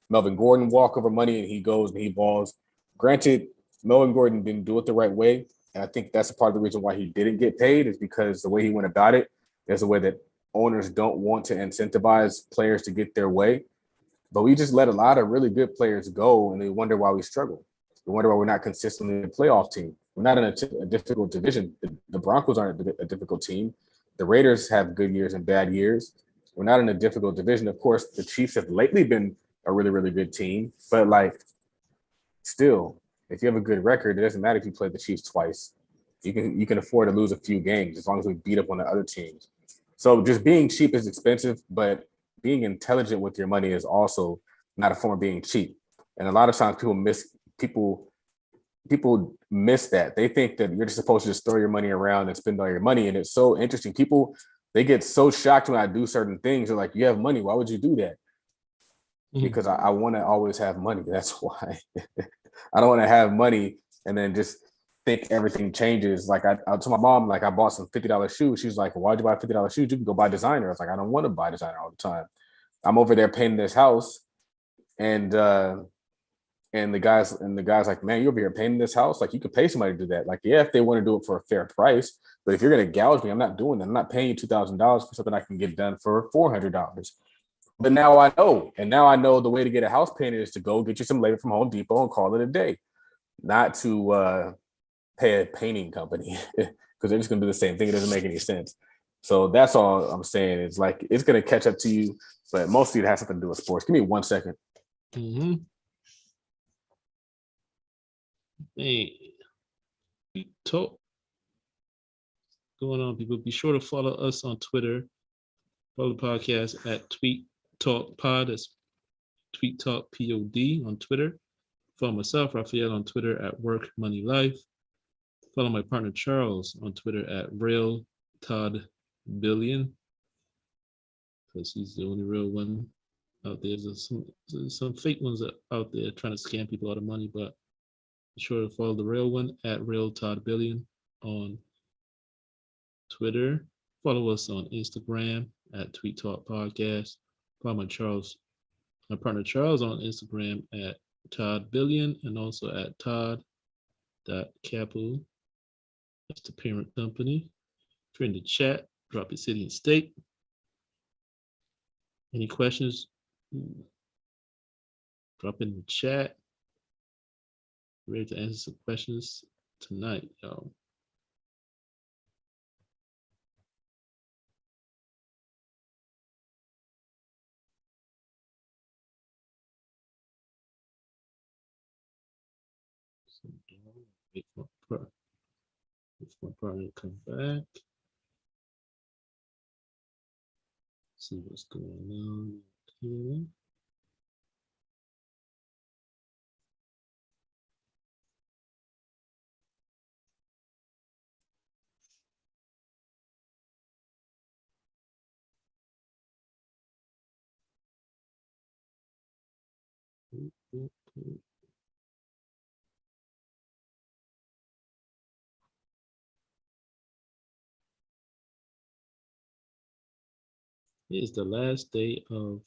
Melvin Gordon walk over money and he goes and he balls. Granted, Melvin Gordon didn't do it the right way. And I think that's a part of the reason why he didn't get paid, is because the way he went about it, there's a way that owners don't want to incentivize players to get their way. But we just let a lot of really good players go, and they wonder why we struggle. We wonder why we're not consistently a playoff team. We're not in a difficult division. The Broncos aren't a difficult team. The Raiders have good years and bad years. We're not in a difficult division. Of course, the Chiefs have lately been a really, really good team. But, like, still, if you have a good record, it doesn't matter if you play the Chiefs twice. You can afford to lose a few games as long as we beat up on the other teams. So just being cheap is expensive, but being intelligent with your money is also not a form of being cheap. And a lot of times people miss that. They think that you're just supposed to just throw your money around and spend all your money. And it's so interesting. People, they get so shocked when I do certain things. They're like, you have money. Why would you do that? Because I want to always have money. That's why. I don't want to have money and then just think everything changes. Like I told my mom, like I bought some $50 shoes. She's like, why'd you buy $50 shoes? You can go buy designer. I was like, I don't want to buy designer all the time. I'm over there painting this house, and the guys like, man, you're over here painting this house. Like you could pay somebody to do that. Like, yeah, if they want to do it for a fair price, but if you're gonna gouge me, I'm not doing that. I'm not paying you $2,000 for something I can get done for $400. But now I know, and now I know the way to get a house painted is to go get you some labor from Home Depot and call it a day, not to pay a painting company because they're just gonna do the same thing. It doesn't make any sense. So that's all I'm saying. It's like it's gonna catch up to you, but mostly it has something to do with sports. Give me 1 second. Mm-hmm. Hey, talk going on, people. Be sure to follow us on Twitter. Follow the podcast at Tweet Talk Pod. That's Tweet Talk POD on Twitter. Follow myself, Raphael, on Twitter at Work Money Life. Follow my partner Charles on Twitter at Real Todd Billion, because he's the only real one out there. There's some fake ones out there trying to scam people out of money, but be sure to follow the real one at Real Todd Billion on Twitter. Follow us on Instagram at Tweet Talk Podcast. Follow my partner Charles on Instagram at Todd Billion and also at Todd.Capital. That's the parent company. If you're in the chat, drop your city and state. Any questions? Drop in the chat. Ready to answer some questions tonight, y'all. Wait for my partner to come back. See what's going on here. It is the last day of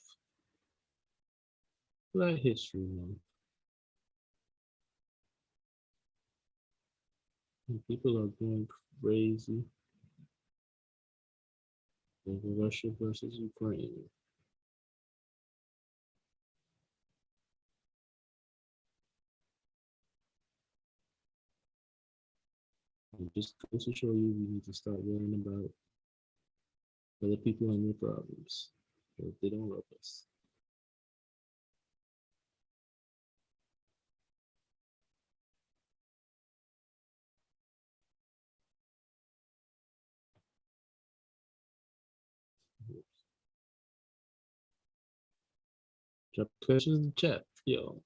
Black History Month. And people are going crazy over Russia versus Ukraine. It just goes to show you we need to start worrying about other people and their problems. If they don't love us. Drop questions in the chat, yo.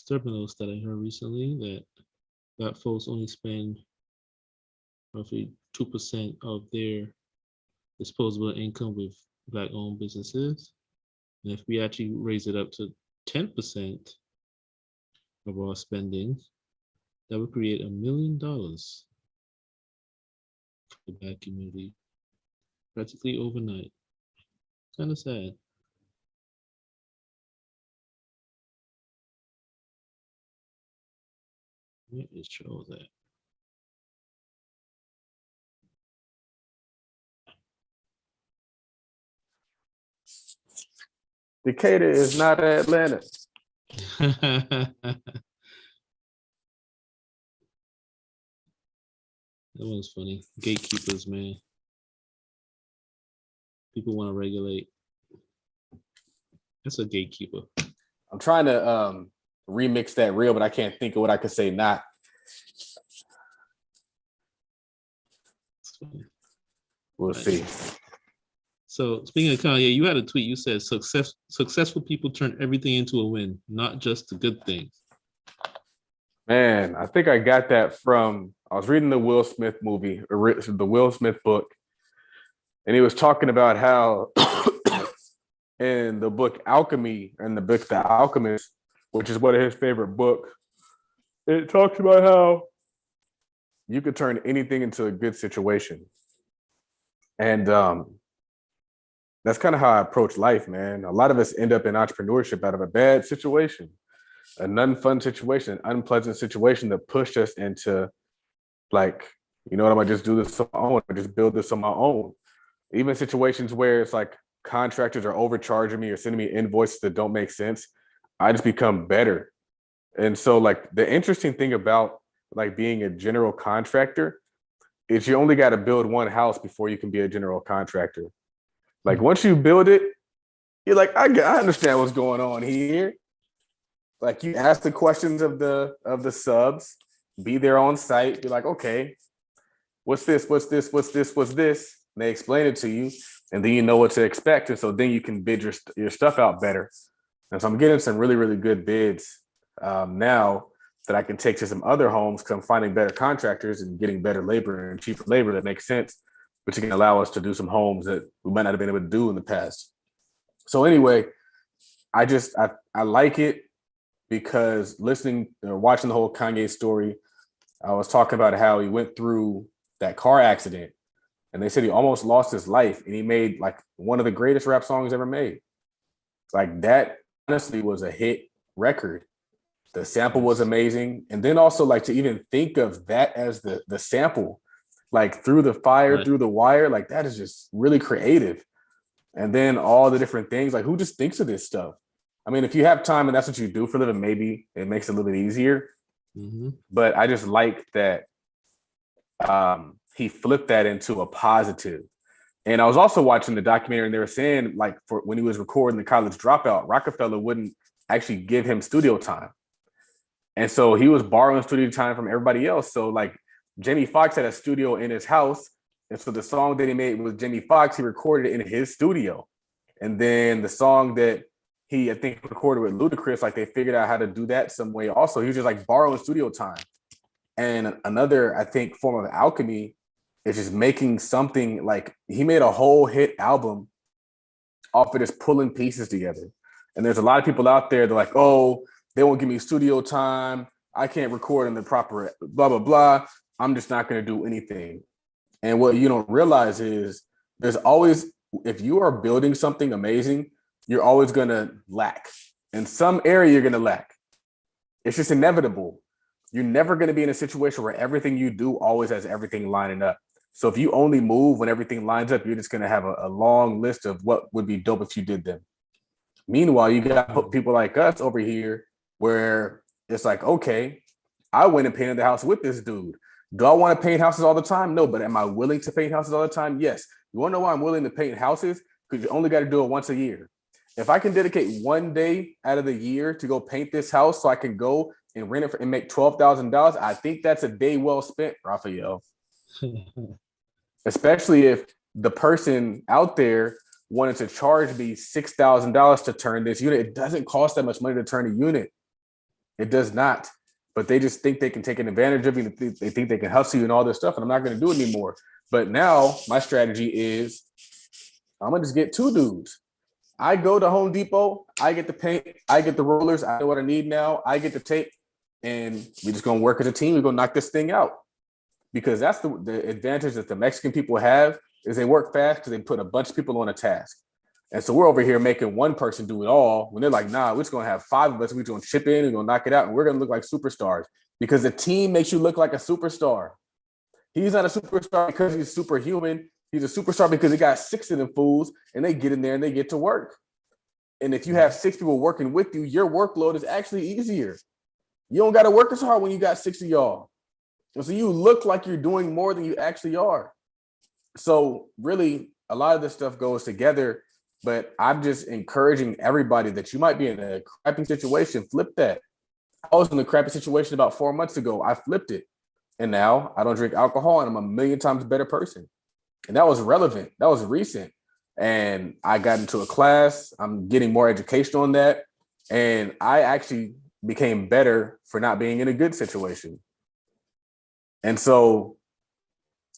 Terminals that I heard recently that Black folks only spend roughly 2% of their disposable income with Black-owned businesses. And if we actually raise it up to 10% of our spending, that would create $1 million for the Black community, practically overnight. Kind of sad. Where is Charles at? Decatur is not Atlanta. That one's funny. Gatekeepers, man. People want to regulate. That's a gatekeeper. I'm trying to remix that reel, but I can't think of what I could say not. We'll see. So speaking of Kanye, you had a tweet. You said successful people turn everything into a win, not just the good things. Man, I think I got that from, I was reading the Will Smith movie, the Will Smith book, and he was talking about how in the book Alchemy, and the book The Alchemist, which is one of his favorite books, it talks about how you could turn anything into a good situation. And that's kind of how I approach life, man. A lot of us end up in entrepreneurship out of a bad situation, an unfun situation, an unpleasant situation that pushed us into, like, You know what? I'm gonna just do this on my own. I just build this on my own. Even situations where it's like contractors are overcharging me or sending me invoices that don't make sense, I just become better. And so, like, the interesting thing about like being a general contractor is you only got to build one house before you can be a general contractor. Like, once you build it, you're like, I understand what's going on here. Like, you ask the questions of the subs, be there on site, be like, okay, what's this? What's this? What's this? What's this? And they explain it to you, and then you know what to expect. And so then you can bid your stuff out better. And so I'm getting some really, really good bids now that I can take to some other homes because I'm finding better contractors and getting better labor and cheaper labor that makes sense, which can allow us to do some homes that we might not have been able to do in the past. So anyway, I like it because listening or watching the whole Kanye story, I was talking about how he went through that car accident and they said he almost lost his life and he made like one of the greatest rap songs ever made. Like that honestly was a hit record. The sample was amazing. And then also like to even think of that as the sample, like through the fire, Right. through the wire, like that is just really creative. And then all the different things, like who just thinks of this stuff? I mean, if you have time and that's what you do for a living, maybe it makes it a little bit easier. Mm-hmm. But I just like that he flipped that into a positive. And I was also watching the documentary and they were saying like for when he was recording the College Dropout, Rockefeller wouldn't actually give him studio time. And so he was borrowing studio time from everybody else. So like Jamie Foxx had a studio in his house. And so the song that he made with Jamie Foxx, he recorded it in his studio. And then the song that he, I think, recorded with Ludacris, like they figured out how to do that some way also. He was just like borrowing studio time. And another, I think, form of alchemy is just making something like he made a whole hit album off of just pulling pieces together. And there's a lot of people out there that are like, oh, they won't give me studio time. I can't record in the proper blah, blah, blah. I'm just not going to do anything. And what you don't realize is there's always, if you are building something amazing, you're always going to lack. In some area, you're going to lack. It's just inevitable. You're never going to be in a situation where everything you do always has everything lining up. So if you only move when everything lines up, you're just going to have a long list of what would be dope if you did them. Meanwhile, you got people like us over here where it's like, okay, I went and painted the house with this dude. Do I want to paint houses all the time? No, but am I willing to paint houses all the time? Yes. You want to know why I'm willing to paint houses? Because you only got to do it once a year. If I can dedicate one day out of the year to go paint this house so I can go and rent it and make $12,000, I think that's a day well spent, Raphael. Especially if the person out there wanted to charge me $6,000 to turn this unit. It doesn't cost that much money to turn a unit. It does not. But they just think they can take an advantage of you. They think they can hustle you and all this stuff. And I'm not going to do it anymore. But now my strategy is I'm going to just get two dudes. I go to Home Depot. I get the paint. I get the rollers. I know what I need now. I get the tape. And we're just going to work as a team. We're going to knock this thing out. Because that's the advantage that the Mexican people have is they work fast because they put a bunch of people on a task. And so we're over here making one person do it all when they're like, nah, we're just going to have five of us. We're going to chip in and going to knock it out. And we're going to look like superstars because the team makes you look like a superstar. He's not a superstar because he's superhuman. He's a superstar because he got six of them fools and they get in there and they get to work. And if you have six people working with you, your workload is actually easier. You don't got to work as hard when you got six of y'all. And so you look like you're doing more than you actually are. So really, a lot of this stuff goes together, but I'm just encouraging everybody that you might be in a crappy situation, flip that. I was in a crappy situation about 4 months ago. I flipped it. And now I don't drink alcohol and I'm a million times better person. And that was relevant. That was recent. And I got into a class. I'm getting more education on that. And I actually became better for not being in a good situation. And so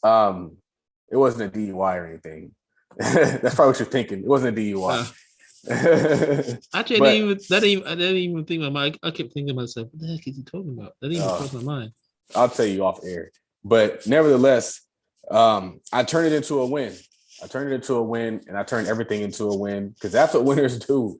it wasn't a DUI or anything. That's probably what you're thinking. It wasn't a DUI. Actually, I didn't even think about my. I kept thinking to myself, what the heck is he talking about? That didn't even cross my mind. I'll tell you off air. But nevertheless, I turned it into a win. I turned it into a win, and I turned everything into a win because that's what winners do.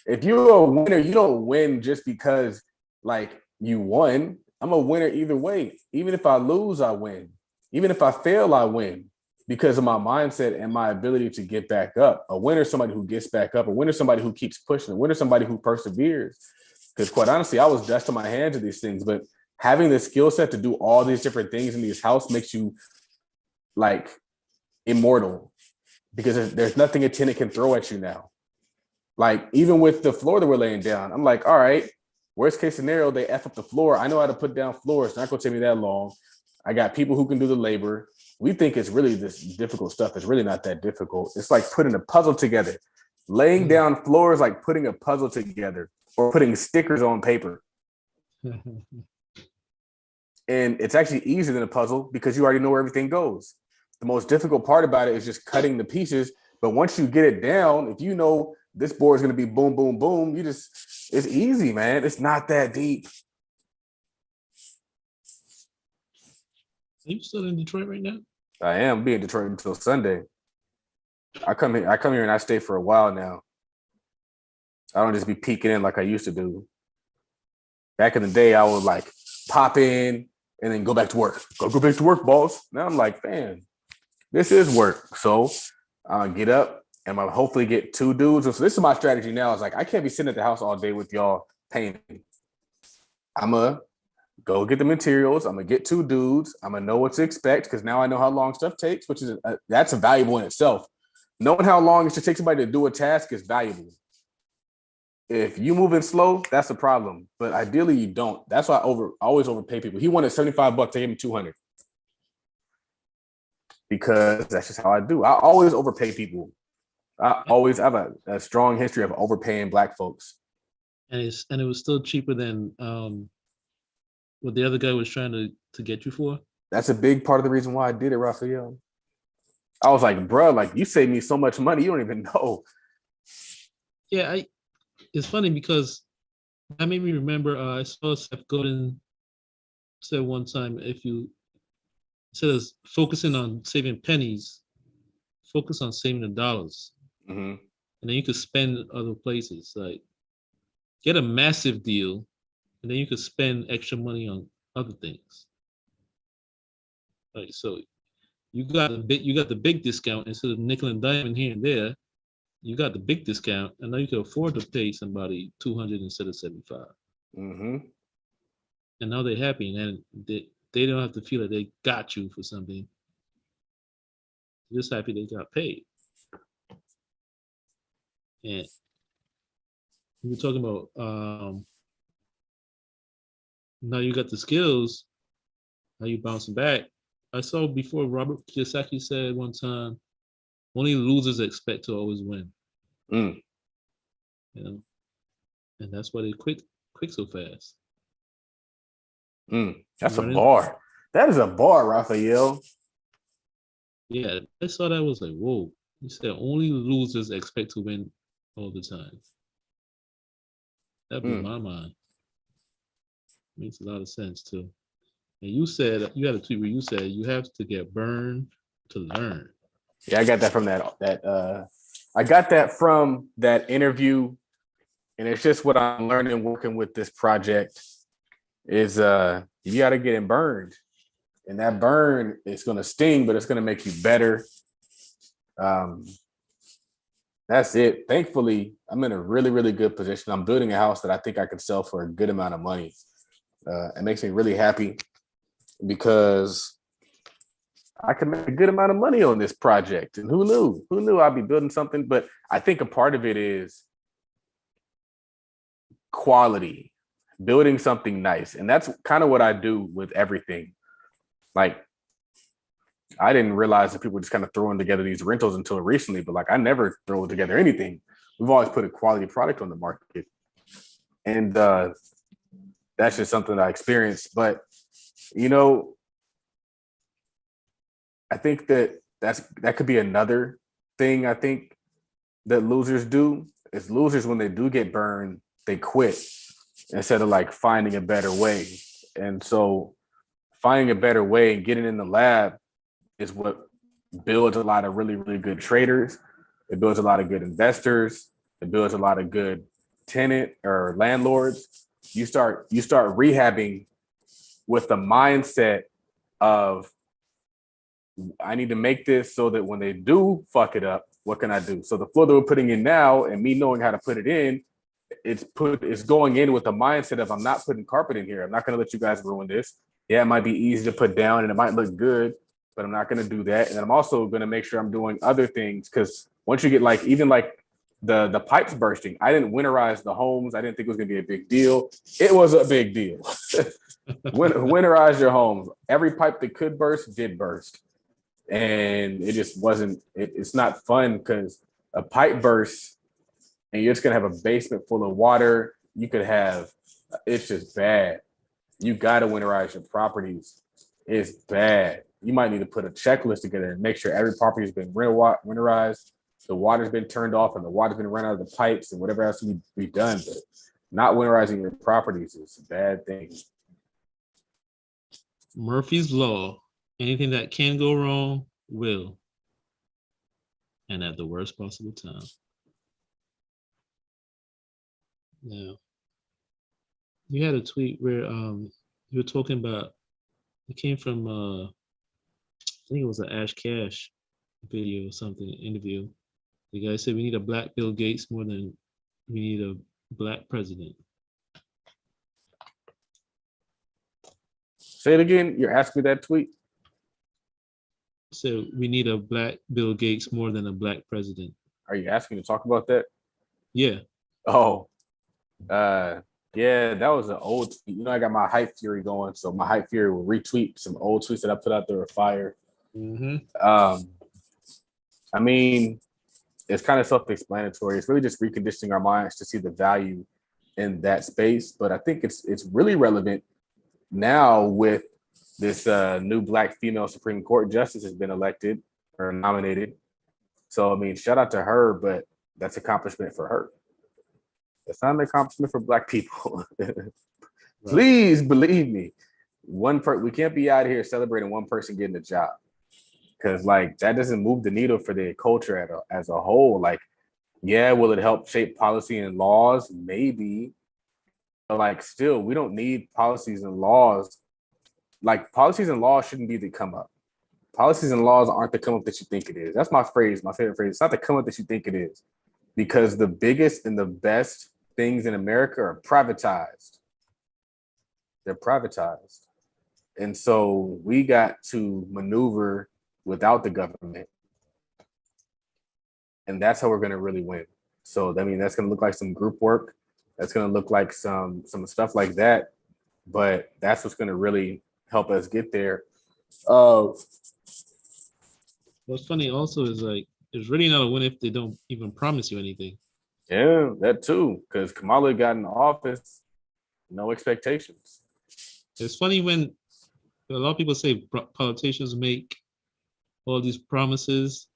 If you're a winner, you don't win just because like you won. I'm a winner either way. Even if I lose, I win. Even if I fail, I win because of my mindset and my ability to get back up. A winner is somebody who gets back up. A winner is somebody who keeps pushing. A winner is somebody who perseveres. Because quite honestly, I was dusting my hands to these things, but having the skill set to do all these different things in these house makes you like immortal because there's nothing a tenant can throw at you now. Like even with the floor that we're laying down, I'm like, all right, worst case scenario, they F up the floor. I know how to put down floors. It's not going to take me that long. I got people who can do the labor. We think it's really this difficult stuff. It's really not that difficult. It's like putting a puzzle together. Laying down floors like putting a puzzle together or putting stickers on paper. And it's actually easier than a puzzle because you already know where everything goes. The most difficult part about it is just cutting the pieces. But once you get it down, if you know this board is going to be boom, boom, boom, it's easy, man. It's not that deep. Are you still in Detroit right now? I am being Detroit until Sunday. I come here and I stay for a while now. I don't just be peeking in like I used to do. Back in the day, I would like pop in and then go back to work. Go back to work, boss. Now I'm like, man, this is work. So I'll get up and I'll hopefully get 2 dudes. So this is my strategy now. Is like I can't be sitting at the house all day with y'all painting. I'm gonna go get the materials. I'm gonna get 2 dudes. I'm gonna know what to expect because now I know how long stuff takes, which is that's valuable in itself. Knowing how long it should take somebody to do a task is valuable. If you move in slow, that's a problem. But ideally, you don't. That's why I always overpay people. He wanted $75. I gave him $200 because that's just how I do. I always overpay people. I have a strong history of overpaying Black folks. And it was still cheaper than what the other guy was trying to get you for. That's a big part of the reason why I did it, Raphael. I was like, bro, like you saved me so much money, you don't even know. Yeah, it's funny because that made me remember. I saw Seth Godin said one time, if you instead of focusing on saving pennies, focus on saving the dollars, and then you could spend other places. Like get a massive deal, and then you could spend extra money on other things. Like so, you got the big discount instead of nickel and diamond here and there. You got the big discount, and now you can afford to pay somebody $200 instead of $75. Mm-hmm. And now they're happy, and they don't have to feel that they got you for something. They're just happy they got paid. And we were talking about now you got the skills. How you bouncing back? I saw before Robert Kiyosaki said one time, only losers expect to always win. You know, and that's why they quit so fast. That's a bar. That is a bar, Raphael. Yeah, I saw that. Was like, whoa. He said only losers expect to win all the time. That blew my mind. Makes a lot of sense too. And you said you had a tweet where you said you have to get burned to learn. Yeah, I got that from I got that from that interview, and it's just what I'm learning working with this project is you got to get burned, and that burn is going to sting, but it's going to make you better. That's it. Thankfully, I'm in a really, really good position. I'm building a house that I think I could sell for a good amount of money. It makes me really happy because I could make a good amount of money on this project. And who knew? Who knew I'd be building something? But I think a part of it is quality, building something nice. And that's kind of what I do with everything. Like, I didn't realize that people were just kind of throwing together these rentals until recently, but like I never throw together anything. We've always put a quality product on the market. And that's just something I experienced. But, you know, I think that could be another thing I think that losers do is losers, when they do get burned, they quit instead of like finding a better way. And so finding a better way and getting in the lab is what builds a lot of really, really good traders. It builds a lot of good investors. It builds a lot of good tenant or landlords. You start rehabbing with the mindset of I need to make this so that when they do fuck it up, what can I do? So the floor that we're putting in now, and me knowing how to put it in, it's going in with the mindset of I'm not putting carpet in here. I'm not going to let you guys ruin this. Yeah, it might be easy to put down and it might look good, but I'm not going to do that. And I'm also going to make sure I'm doing other things, because once you get like even like the pipes bursting, I didn't winterize the homes. I didn't think it was going to be a big deal. It was a big deal. Winterize your homes. Every pipe that could burst did burst, and it just wasn't. It's not fun because a pipe burst and you're just gonna have a basement full of water. You could have, it's just bad. You gotta winterize your properties. It's bad. You might need to put a checklist together and make sure every property has been winterized, the water's been turned off, and the water's been run out of the pipes and whatever else needs to be done. But not winterizing your properties is a bad thing. Murphy's Law. Anything that can go wrong will. And at the worst possible time. Now, you had a tweet where you were talking about, it came from I think it was an Ash Cash video or something, interview. The guy said we need a black Bill Gates more than we need a black president. Say it again. You're asking me that tweet? So we need a black Bill Gates more than a black president. Are you asking me to talk about that? Yeah. Oh, yeah, that was an old tweet. You know, I got my hype fury going, so my hype fury will retweet some old tweets that I put out there with fire. I mean, it's kind of self-explanatory. It's really just reconditioning our minds to see the value in that space. But I think it's really relevant now with this new black female Supreme Court justice has been elected or nominated. So, I mean, shout out to her, but that's accomplishment for her. It's not an accomplishment for black people. Please believe me. We can't be out here celebrating one person getting a job, because like that doesn't move the needle for the culture as a whole. Like, yeah, will it help shape policy and laws? Maybe. But like, still, we don't need policies and laws. Like, policies and laws shouldn't be the come up. Policies and laws aren't the come up that you think it is. That's my phrase, my favorite phrase. It's not the come up that you think it is, because the biggest and the best things in America are privatized. They're privatized. And so we got to maneuver without the government. And that's how we're going to really win. So, I mean, that's going to look like some group work. That's going to look like some stuff like that. But that's what's going to really help us get there. What's funny also is like, it's really not a win if they don't even promise you anything. Yeah, that too. Because Kamala got in the office, no expectations. It's funny when a lot of people say politicians make all these promises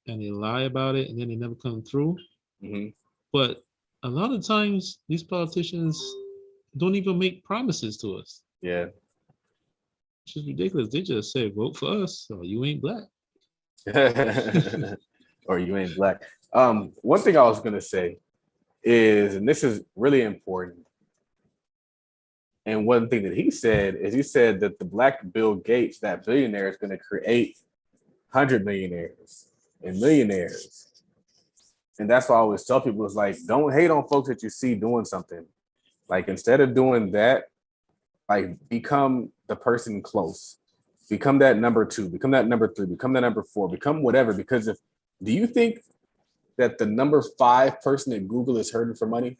and they lie about it and then they never come through. Mm-hmm. But a lot of times these politicians don't even make promises to us. Yeah. It's just ridiculous. They just say, vote for us or you ain't black. Or you ain't black. One thing I was going to say is, and this is really important, and one thing that he said that the black Bill Gates, that billionaire, is going to create 100 millionaires and millionaires. And that's why I always tell people, is like, don't hate on folks that you see doing something. Like, instead of doing that, like, become the person close. Become that number 2, become that number 3, become that number 4, become whatever. Because do you think that the number 5 person at Google is hurting for money?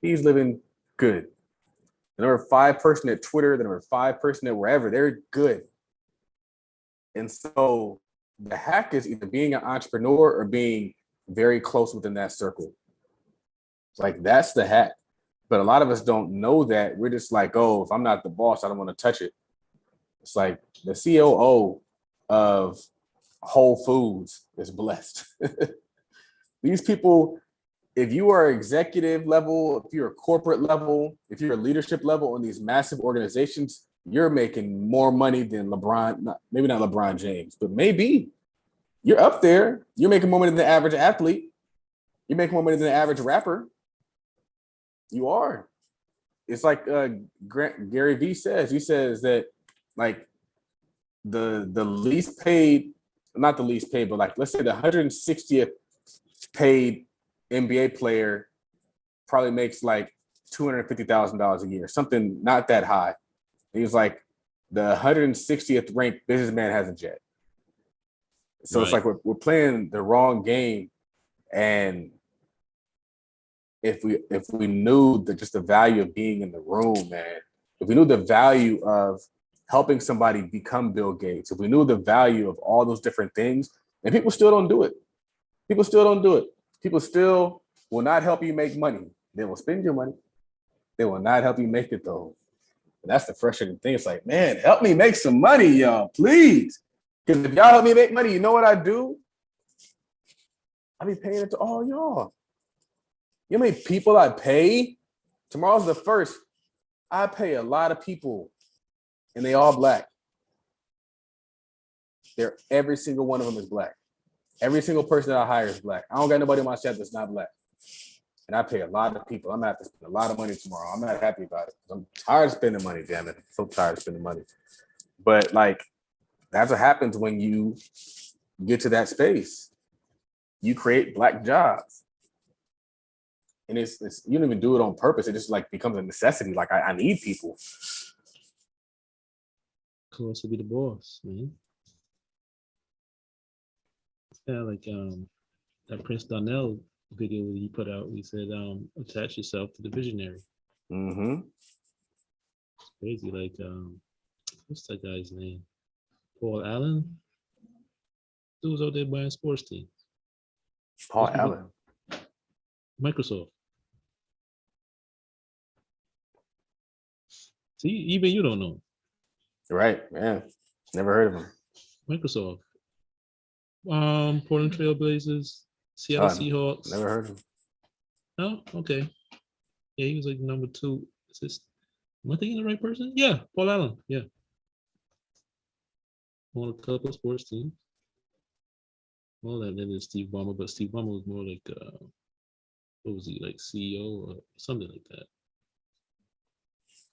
He's living good. The number 5 person at Twitter, the number 5 person at wherever, they're good. And so the hack is either being an entrepreneur or being very close within that circle. Like, that's the hack. But a lot of us don't know that. We're just like, oh, if I'm not the boss, I don't want to touch it. It's like the COO of Whole Foods is blessed. These people, if you are executive level, if you're a corporate level, if you're a leadership level in these massive organizations, you're making more money than LeBron, maybe not LeBron James, but maybe you're up there. You're making more money than the average athlete. You're making more money than the average rapper. You are. It's like Gary Vee says. He says that, like, the least paid, not the least paid, but like let's say the 160th paid NBA player probably makes like $250,000 a year, something not that high. He was like the 160th ranked businessman has a jet. So it's like we're playing the wrong game. And if we knew that just the value of being in the room, man, if we knew the value of helping somebody become Bill Gates, if we knew the value of all those different things, and people still don't do it. People still don't do it. People still will not help you make money. They will spend your money. They will not help you make it though. And that's the frustrating thing. It's like, man, help me make some money, y'all, please. Because if y'all help me make money, you know what I do? I be paying it to all y'all. You know how many people I pay? Tomorrow's the 1st. I pay a lot of people, and they all black. Every single one of them is black. Every single person that I hire is black. I don't got nobody on my staff that's not black. And I pay a lot of people. I'm gonna have to spend a lot of money tomorrow. I'm not happy about it. I'm tired of spending money, damn it. I'm so tired of spending money. But like, that's what happens when you get to that space. You create black jobs. And it's you don't even do it on purpose. It just like becomes a necessity. Like I need people. Who wants to be the boss, man? Yeah, like that Prince Donnell video he put out. He said, attach yourself to the visionary. Mm-hmm. It's crazy. Like, what's that guy's name? Paul Allen? Who was out there buying sports teams? Paul Allen. Microsoft. See, even you don't know. Right, man. Never heard of him. Microsoft. Portland Trail Blazers, Seattle Seahawks. Never heard of him. No? Okay. Yeah, he was like number 2. Am I thinking the right person? Yeah, Paul Allen. Yeah. On a couple of sports teams. Well, that then is Steve Ballmer, but Steve Ballmer was more like, what was he, like CEO or something like that?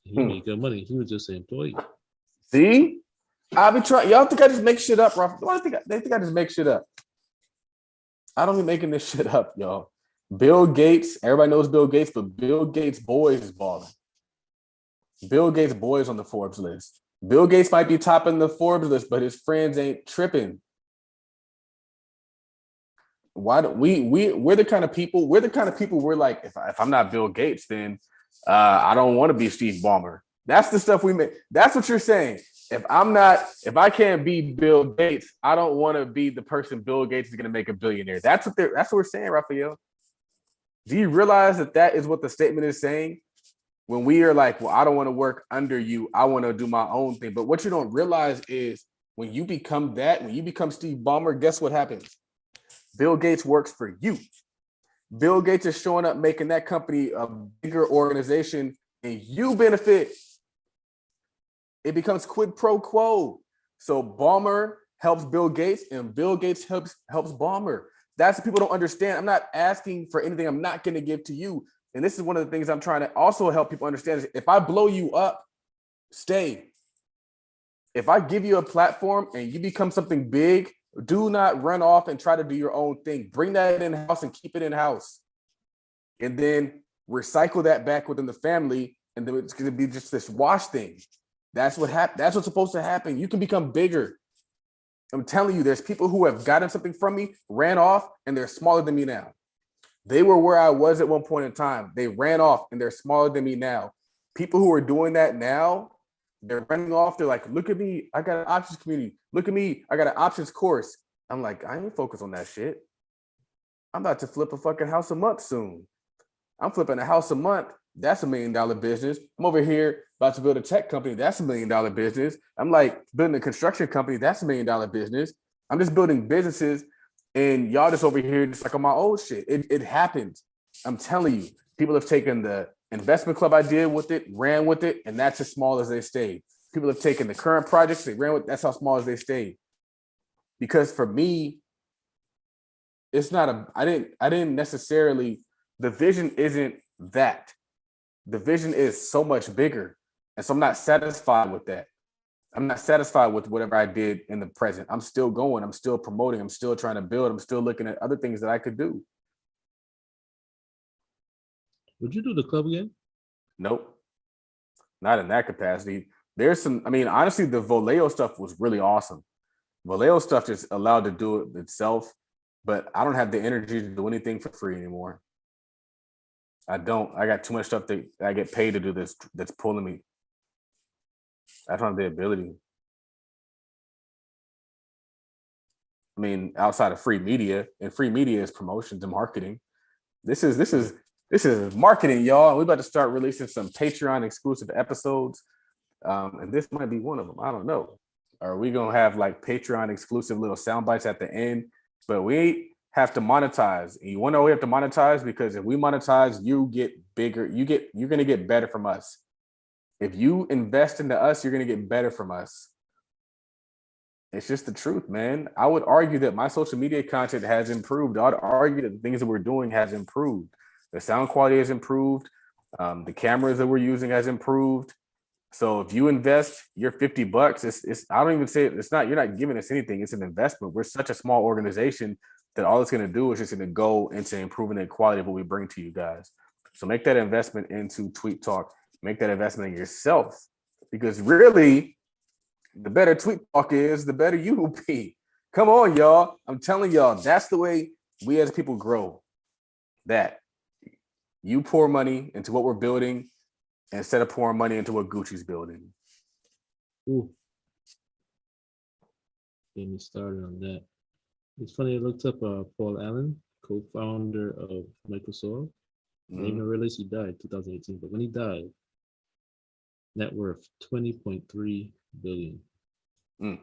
He made good money. He was just an employee. See? I be trying. Y'all think I just make shit up, Ralph? They think I just make shit up. I don't be making this shit up, y'all. Bill Gates, everybody knows Bill Gates, but Bill Gates' boys is balling. Bill Gates' boys on the Forbes list. Bill Gates might be topping the Forbes list, but his friends ain't tripping. Why don't we're the kind of people, we're like, if I'm not Bill Gates, then I don't want to be Steve Ballmer. That's the stuff we make. That's what you're saying. If I can't be Bill Gates, I don't want to be the person Bill Gates is going to make a billionaire. That's what we're saying, Raphael. Do you realize that is what the statement is saying? When we are like, well, I don't want to work under you. I want to do my own thing. But what you don't realize is when you become that, when you become Steve Ballmer, guess what happens? Bill Gates works for you. Bill Gates is showing up, making that company a bigger organization, and you benefit. It becomes quid pro quo. So Ballmer helps Bill Gates, and Bill Gates helps Ballmer. That's what people don't understand. I'm not asking for anything I'm not going to give to you. And this is one of the things I'm trying to also help people understand is if I blow you up, stay. If I give you a platform and you become something big, do not run off and try to do your own thing. Bring that in-house and keep it in-house. And then recycle that back within the family, and then it's going to be just this wash thing. That's what happened. That's what's supposed to happen. You can become bigger. I'm telling you, there's people who have gotten something from me, ran off, and they're smaller than me now. They were where I was at one point in time. They ran off, and they're smaller than me now. People who are doing that now, they're running off. They're like, look at me. I got an options community. Look at me. I got an options course. I'm like, I ain't focused on that shit. I'm about to flip a fucking house a month soon. I'm flipping a house a month. That's $1 million business. I'm over here about to build a tech company. That's $1 million business. I'm like building a construction company. That's $1 million business. I'm just building businesses, and y'all just over here just like on my old shit. It happens. I'm telling you, people have taken the investment club idea with it, ran with it, and that's as small as they stayed. People have taken the current projects, they ran with. That's how small as they stayed. Because for me, it's not I didn't necessarily. The vision isn't that. The vision is so much bigger. And so I'm not satisfied with that. I'm not satisfied with whatever I did in the present. I'm still going. I'm still promoting. I'm still trying to build. I'm still looking at other things that I could do. Would you do the club again? Nope, not in that capacity. There's some, I mean, honestly, the Voleo stuff was really awesome. Vallejo stuff just allowed to do it itself, but I don't have the energy to do anything for free anymore. I don't. I got too much stuff that I get paid to do this that's pulling me. I don't have the ability. I mean, outside of free media, and free media is promotions and marketing. This is marketing, y'all. We're about to start releasing some Patreon exclusive episodes, and this might be one of them. I don't know. Are we gonna have like Patreon exclusive little sound bites at the end? But we have to monetize. And you want to know we have to monetize? Because if we monetize, you get bigger. You're gonna get better from us. If you invest into us, you're gonna get better from us. It's just the truth, man. I would argue that my social media content has improved. I'd argue that the things that we're doing has improved. The sound quality has improved. The cameras that we're using has improved. So if you invest your $50, it's I don't even say it's not, you're not giving us anything. It's an investment. We're such a small organization that all it's going to do is just going to go into improving the quality of what we bring to you guys. So make that investment into Tweet Talk. Make that investment in yourself, because really, the better Tweet Talk is, the better you will be. Come on, y'all. I'm telling y'all, that's the way we as people grow. That you pour money into what we're building instead of pouring money into what Gucci's building. Ooh. Get me started on that. It's funny, I looked up Paul Allen, co-founder of Microsoft. I didn't even realize he died 2018, but when he died, net worth $20.3 billion. $20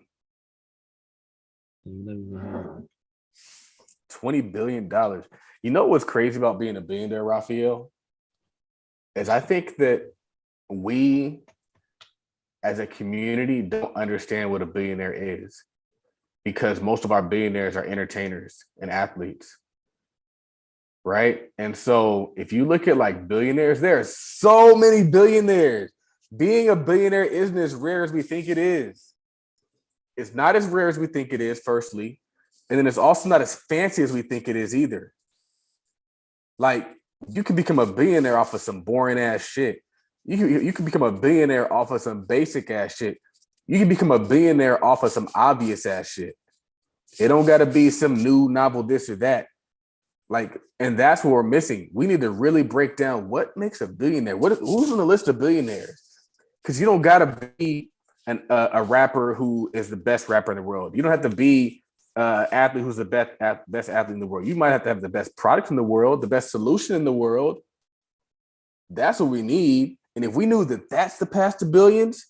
billion. You know what's crazy about being a billionaire, Raphael? Is I think that we as a community don't understand what a billionaire is, because most of our billionaires are entertainers and athletes, right? And so if you look at like billionaires, there are so many billionaires. Being a billionaire isn't as rare as we think it is. It's not as rare as we think it is, firstly. And then it's also not as fancy as we think it is either. Like, you can become a billionaire off of some boring ass shit. You can become a billionaire off of some basic ass shit. You can become a billionaire off of some obvious ass shit. It don't got to be some new novel this or that. Like, and that's what we're missing. We need to really break down what makes a billionaire. Who's on the list of billionaires? Because you don't got to be a rapper who is the best rapper in the world. You don't have to be athlete who's the best athlete in the world. You might have to have the best product in the world, the best solution in the world. That's what we need. And if we knew that that's the path to billions,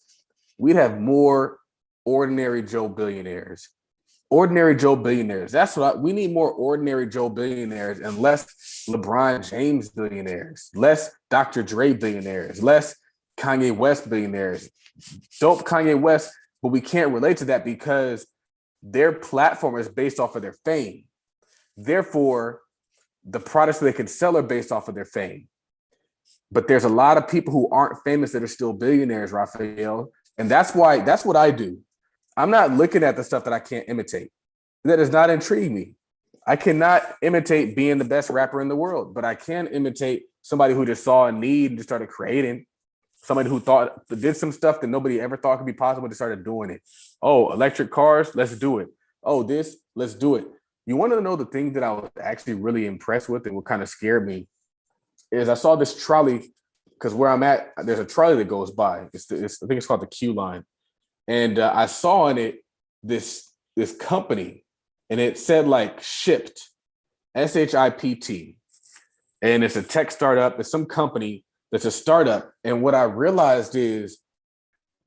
we'd have more ordinary Joe billionaires. Ordinary Joe billionaires. That's what we need, more ordinary Joe billionaires and less LeBron James billionaires, less Dr. Dre billionaires, less Kanye West billionaires. Dope Kanye West, but we can't relate to that because their platform is based off of their fame. Therefore, the products that they can sell are based off of their fame. But there's a lot of people who aren't famous that are still billionaires, Raphael. And that's what I do. I'm not looking at the stuff that I can't imitate. That does not intrigue me. I cannot imitate being the best rapper in the world, but I can imitate somebody who just saw a need and just started creating. Somebody who did some stuff that nobody ever thought could be possible, just started doing it. Oh, electric cars, let's do it. Oh, this, let's do it. You want to know the thing that I was actually really impressed with and what kind of scared me is I saw this trolley, because where I'm at, there's a trolley that goes by. I think it's called the Q line. And I saw in it this company, and it said like Shipt, SHIPT. And it's a tech startup. It's some company that's a startup. And what I realized is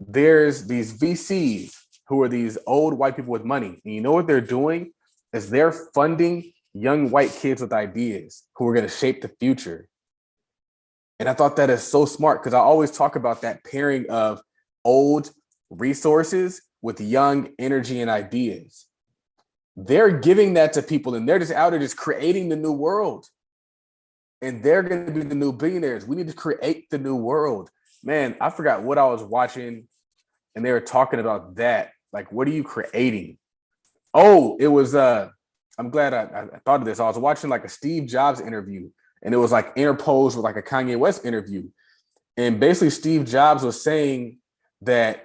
there's these VCs who are these old white people with money. And you know what they're doing is they're funding young white kids with ideas who are going to shape the future. And I thought that is so smart, because I always talk about that pairing of old resources with young energy and ideas. They're giving that to people, and they're just out there just creating the new world. And they're going to be the new billionaires. We need to create the new world. Man, I forgot what I was watching. and they were talking about that. Like, what are you creating? Oh, it was I'm glad I thought of this. I was watching like a Steve Jobs interview, and it was like interposed with like a Kanye West interview. And basically Steve Jobs was saying that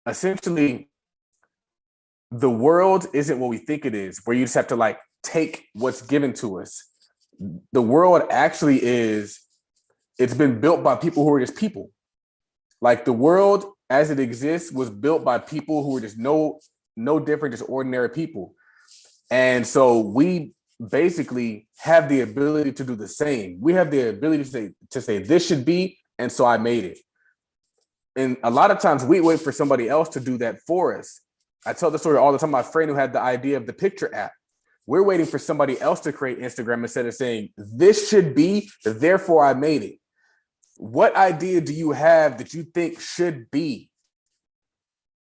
essentially the world isn't what we think it is, where you just have to like take what's given to us. The world actually is, it's been built by people who are just people. Like the world as it exists was built by people who are just no different, just ordinary people. And so we basically have the ability to do the same. We have the ability to say this should be, and so I made it. And a lot of times we wait for somebody else to do that for us. I tell the story all the time. My friend who had the idea of the picture app, we're waiting for somebody else to create Instagram instead of saying this should be, therefore I made it. What idea do you have that you think should be?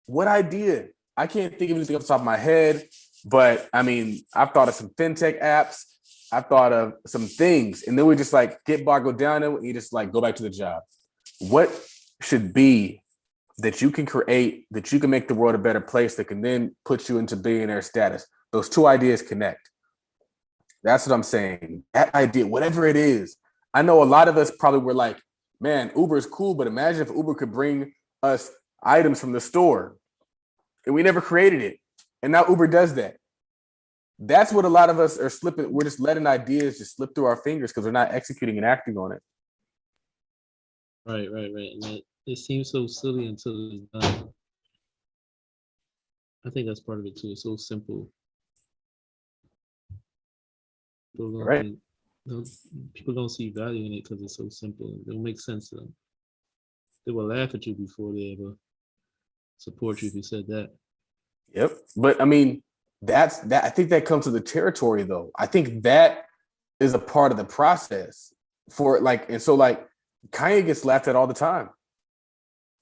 What idea? I can't think of anything off the top of my head, but I mean, I've thought of some fintech apps. I've thought of some things, and then we just like get boggled down and you just like go back to the job. What should be that you can create, that you can make the world a better place, that can then put you into billionaire status? Those two ideas connect. That's what I'm saying. That idea, whatever it is. I know a lot of us probably were like, man, Uber is cool, but imagine if Uber could bring us items from the store. And we never created it. And now Uber does that. That's what a lot of us are slipping. We're just letting ideas just slip through our fingers because we're not executing and acting on it. Right. And it seems so silly until it's done. I think that's part of it too. It's so simple. People don't see value in it because it's so simple. It don't make sense to them. They will laugh at you before they ever support you if you said that. Yep. But I mean, that's that. I think that comes to the territory though. I think that is a part of the process for like, and so like Kanye gets laughed at all the time.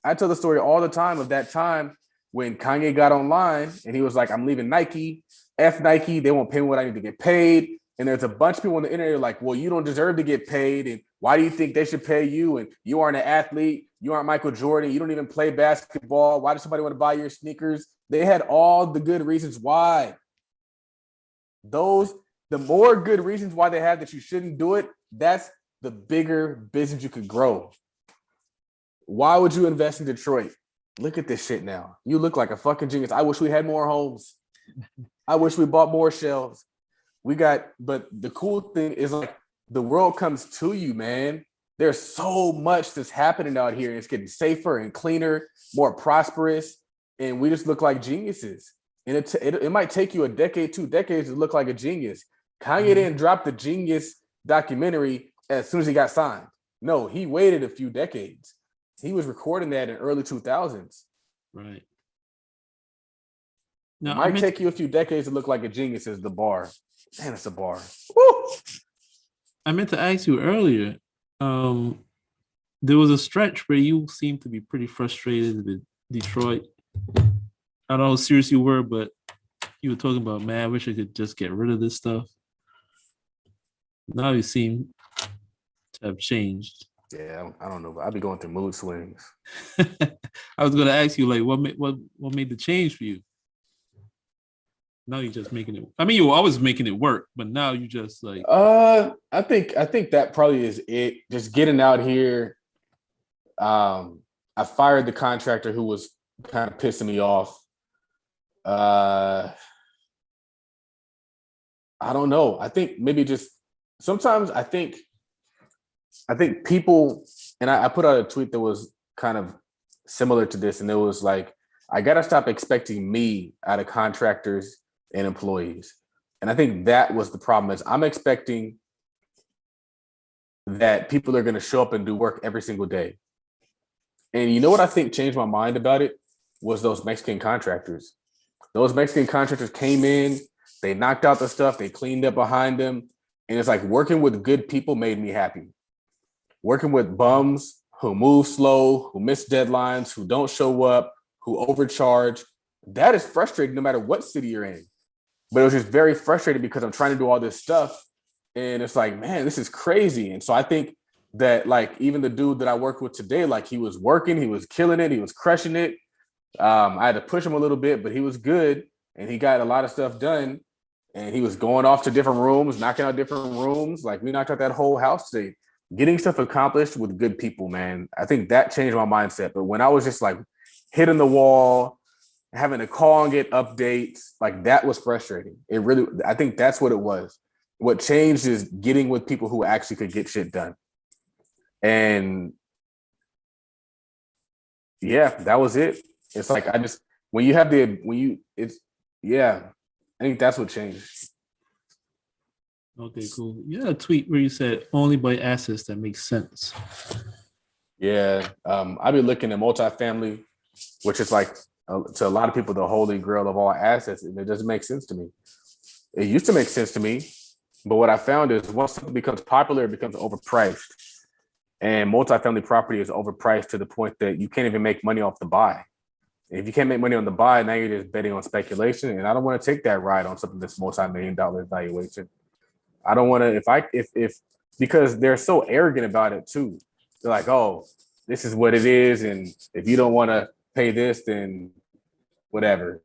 I tell the story all the time of that time when Kanye got online and he was like, I'm leaving Nike, F Nike, they won't pay me what I need to get paid. And there's a bunch of people on the internet like, well, you don't deserve to get paid. And why do you think they should pay you? And you aren't an athlete. You aren't Michael Jordan. You don't even play basketball. Why does somebody want to buy your sneakers? They had all the good reasons why. The more good reasons why they have that you shouldn't do it, that's the bigger business you could grow. Why would you invest in Detroit? Look at this shit now. You look like a fucking genius. I wish we had more homes. I wish we bought more shelves. But the cool thing is like the world comes to you, man. There's so much that's happening out here. It's getting safer and cleaner, more prosperous, and we just look like geniuses. And it might take you a decade, 2 decades to look like a genius. Kanye didn't drop the Genius documentary as soon as he got signed. No, he waited a few decades. He was recording that in early 2000s. Right. It might take you a few decades to look like a genius is the bar. Man, it's a bar. Woo! I meant to ask you earlier. There was a stretch where you seemed to be pretty frustrated with Detroit. I don't know how serious you were, but you were talking about, man, I wish I could just get rid of this stuff. Now you seem to have changed. Yeah, I don't know, but I'd be going through mood swings. I was going to ask you, like, what made the change for you? Now you're just making it. I mean, you were always making it work, but now you just like. I think that probably is it. Just getting out here. I fired the contractor who was kind of pissing me off. I don't know. I think maybe just sometimes I think people, and I put out a tweet that was kind of similar to this, and it was like, I gotta stop expecting me out of contractors and employees. And I think that was the problem, is I'm expecting that people are going to show up and do work every single day. And you know what I think changed my mind about it was those Mexican contractors. Those Mexican contractors came in, they knocked out the stuff, they cleaned up behind them. And it's like working with good people made me happy. Working with bums who move slow, who miss deadlines, who don't show up, who overcharge, that is frustrating no matter what city you're in. But it was just very frustrating because I'm trying to do all this stuff. And it's like, man, this is crazy. And so I think that like even the dude that I work with today, like he was working, he was killing it, he was crushing it. I had to push him a little bit, but he was good and he got a lot of stuff done. And he was going off to different rooms, knocking out different rooms. Like we knocked out that whole house today. Getting stuff accomplished with good people, man. I think that changed my mindset. But when I was just like hitting the wall, having to call and get updates, like that was frustrating. It really, I think that's what it was. What changed is getting with people who actually could get shit done. And yeah, that was it. It's like I just when you have the when you it's yeah, I think that's what changed. Okay, cool. You had a tweet where you said only buy assets that make sense. Yeah, I've been looking at multifamily, which is like to a lot of people the holy grail of all assets, and it doesn't make sense to me. It used to make sense to me, but what I found is once something becomes popular, it becomes overpriced, and multifamily property is overpriced to the point that you can't even make money off the buy. If you can't make money on the buy, now you're just betting on speculation, and I don't want to take that ride on something that's multi-million-dollar valuation. I don't want to if because they're so arrogant about it too. They're like, oh, this is what it is, and if you don't want to pay this, then whatever.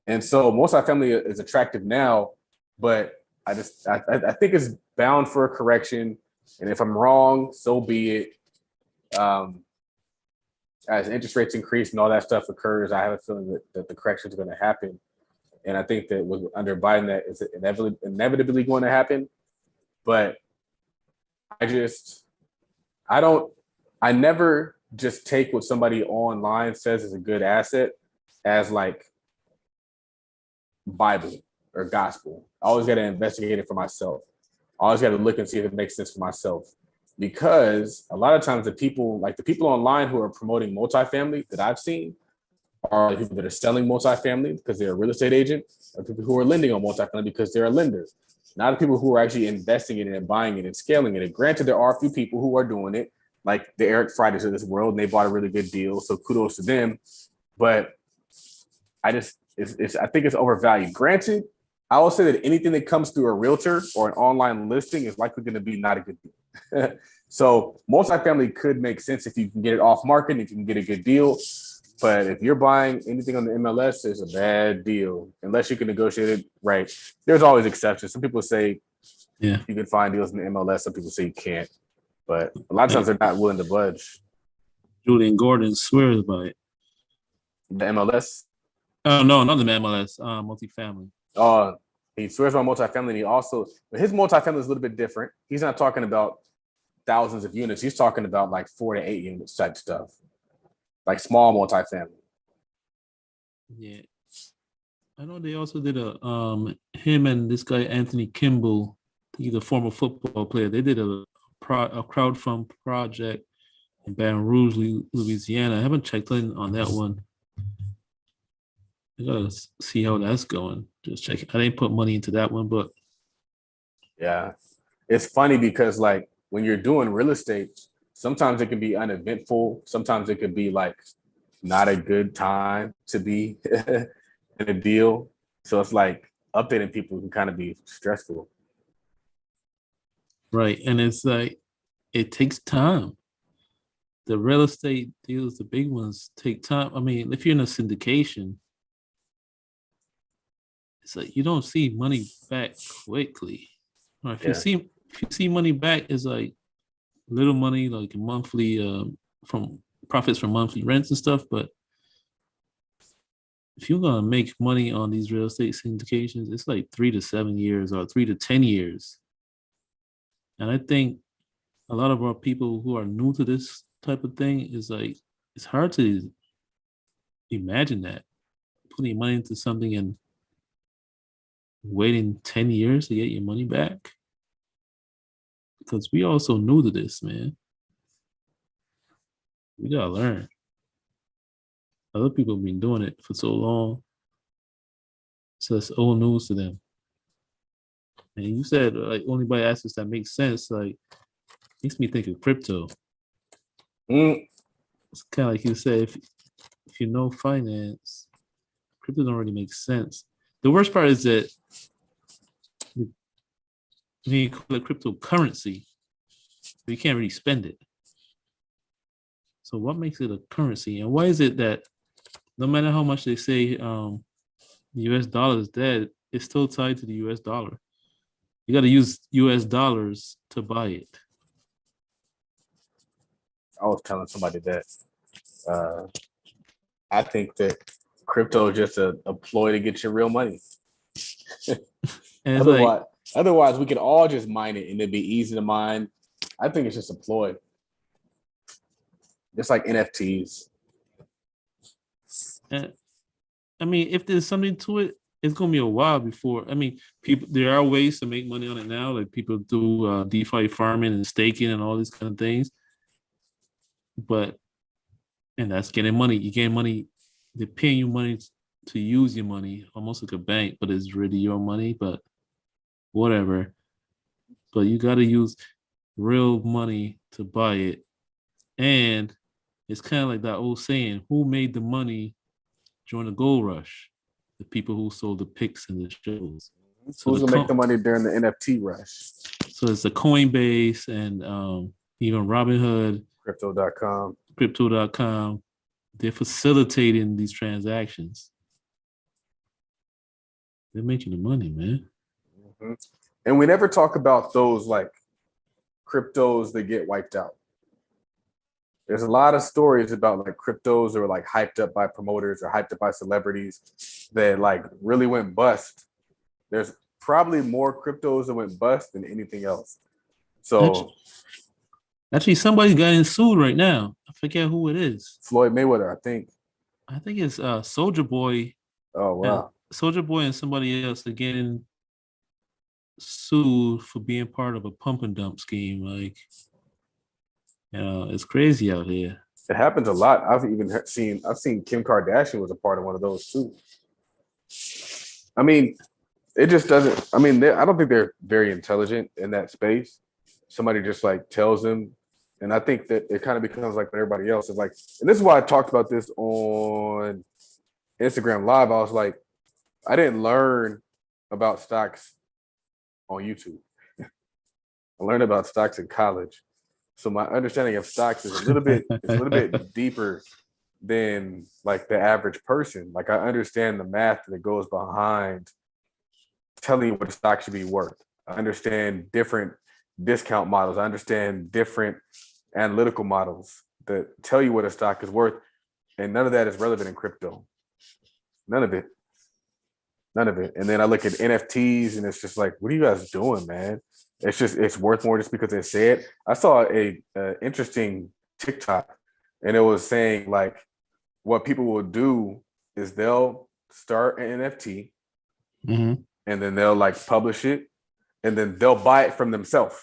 And so multifamily is attractive now, but I think it's bound for a correction. And if I'm wrong, so be it. As interest rates increase and all that stuff occurs, I have a feeling that the correction is going to happen. And I think that with under Biden, that is inevitably going to happen. But I never just take what somebody online says is a good asset as like Bible or gospel. I always got to investigate it for myself. I always got to look and see if it makes sense for myself. Because a lot of times the people online who are promoting multifamily that I've seen are the people that are selling multifamily because they're a real estate agent, or people who are lending on multifamily because they're a lender. Not the people who are actually investing in it and buying it and scaling it. And granted, there are a few people who are doing it, like the Eric Fridays of this world, and they bought a really good deal. So kudos to them. But I think it's overvalued. Granted, I will say that anything that comes through a realtor or an online listing is likely going to be not a good deal. So multifamily could make sense if you can get it off market, if you can get a good deal. But if you're buying anything on the MLS, it's a bad deal unless you can negotiate it right. There's always exceptions. Some people say you can find deals in the MLS. Some people say you can't. But a lot of times they're not willing to budge. Julian Gordon swears by it. The MLS? Oh, no, not the MLS, multifamily. He swears by multifamily. And he also, but his multifamily is a little bit different. He's not talking about thousands of units. He's talking about like 4 to 8 units type stuff. Like small multifamily. Yeah. I know they also did him and this guy Anthony Kimball, he's a former football player. They did a crowdfund project in Baton Rouge, Louisiana. I haven't checked in on that one. I gotta see how that's going. Just check. I didn't put money into that one, but yeah, it's funny because like when you're doing real estate, sometimes it can be uneventful. Sometimes it could be like not a good time to be in a deal. So it's like updating people can kind of be stressful. Right. And it's like, it takes time. The real estate deals, the big ones, take time. I mean, if you're in a syndication, it's like you don't see money back quickly. Or if you see money back, it's like little money, like monthly from profits from monthly rents and stuff. But if you're gonna make money on these real estate syndications, it's like 3 to 7 years or 3 to 10 years. And I think a lot of our people who are new to this type of thing is like, it's hard to imagine that putting money into something and waiting 10 years to get your money back. Because we also new to this, man. We gotta learn. Other people have been doing it for so long. So it's old news to them. And you said like only buy assets that make sense, like makes me think of crypto. It's kind of like you said, if you know finance, crypto don't really make sense. The worst part is that when you call it cryptocurrency, You can't really spend it. So what makes it a currency? And why is it that no matter how much they say the US dollar is dead, it's still tied to the US dollar? You got to use US dollars to buy it. I was telling somebody that I think that crypto is just a ploy to get your real money. And it's like, Otherwise, we could all just mine it and it'd be easy to mine. I think it's just a ploy. Just like NFTs. I mean, if there's something to it, it's gonna be a while before. I mean, people, there are ways to make money on it now. Like people do DeFi farming and staking and all these kind of things. And that's getting money. You get money. They're paying you money to use your money, almost like a bank, but it's really your money. But whatever. But you got to use real money to buy it, and it's kind of like that old saying: "Who made the money during the gold rush? The people who sold the picks and the shows." So who's gonna make the money during the NFT rush? So it's the Coinbase and even Robinhood, Crypto.com. They're facilitating these transactions. They're making the money, man. Mm-hmm. And we never talk about those like cryptos that get wiped out. There's a lot of stories about like cryptos that were like hyped up by promoters or hyped up by celebrities that like really went bust. There's probably more cryptos that went bust than anything else. So actually somebody's getting sued right now. I forget who it is. Floyd Mayweather, I think. I think it's Soulja Boy. Oh wow. Soulja Boy and somebody else are getting sued for being part of a pump and dump scheme. Like, it's crazy out here. It happens a lot. I've seen Kim Kardashian was a part of one of those too. I mean, it just doesn't. I mean, I don't think they're very intelligent in that space. Somebody just like tells them, and I think that it kind of becomes like everybody else is like. And this is why I talked about this on Instagram Live. I was like, I didn't learn about stocks on YouTube. I learned about stocks in college. So my understanding of stocks is a little bit deeper than like the average person. Like I understand the math that goes behind telling you what a stock should be worth. I understand different discount models. I understand different analytical models that tell you what a stock is worth. And none of that is relevant in crypto. None of it. And then I look at NFTs and it's just like, what are you guys doing, man? It's worth more just because they say it. I saw a interesting TikTok and it was saying like what people will do is they'll start an NFT and then they'll like publish it and then they'll buy it from themselves.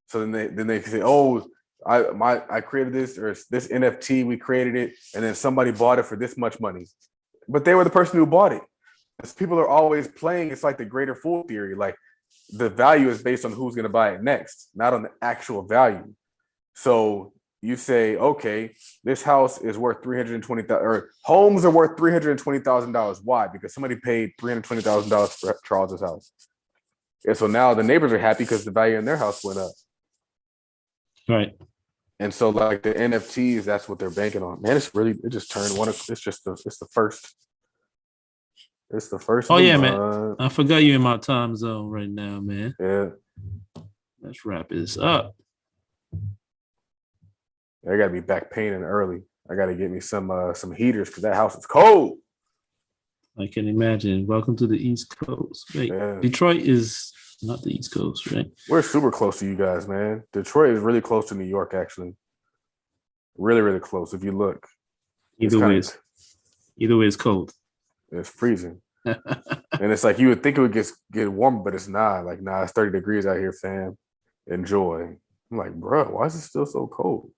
So then they say, oh, I created this or this NFT, we created it, and then somebody bought it for this much money. But they were the person who bought it. As people are always playing, it's like the greater fool theory. Like the value is based on who's going to buy it next, not on the actual value. So you say, okay, this house is worth $320,000, or homes are worth $320,000. Why? Because somebody paid $320,000 for Charles's house. And so now the neighbors are happy because the value in their house went up. Right. And so like the NFTs, that's what they're banking on. Man, it just turned one. It's the first. It's the first. Oh yeah, man. I forgot you in my time zone right now, man. Yeah. Let's wrap this up. I gotta be back painting early. I gotta get me some heaters because that house is cold. I can imagine. Welcome to the East Coast. Wait, yeah. Detroit is not the East Coast, right? We're super close to you guys, man. Detroit is really close to New York, actually. Really, really close. If you look, either way, it's cold. It's freezing, and it's like you would think it would get warmer, but it's not. Like, nah, it's 30 degrees out here, fam. Enjoy. I'm like, bro, why is it still so cold?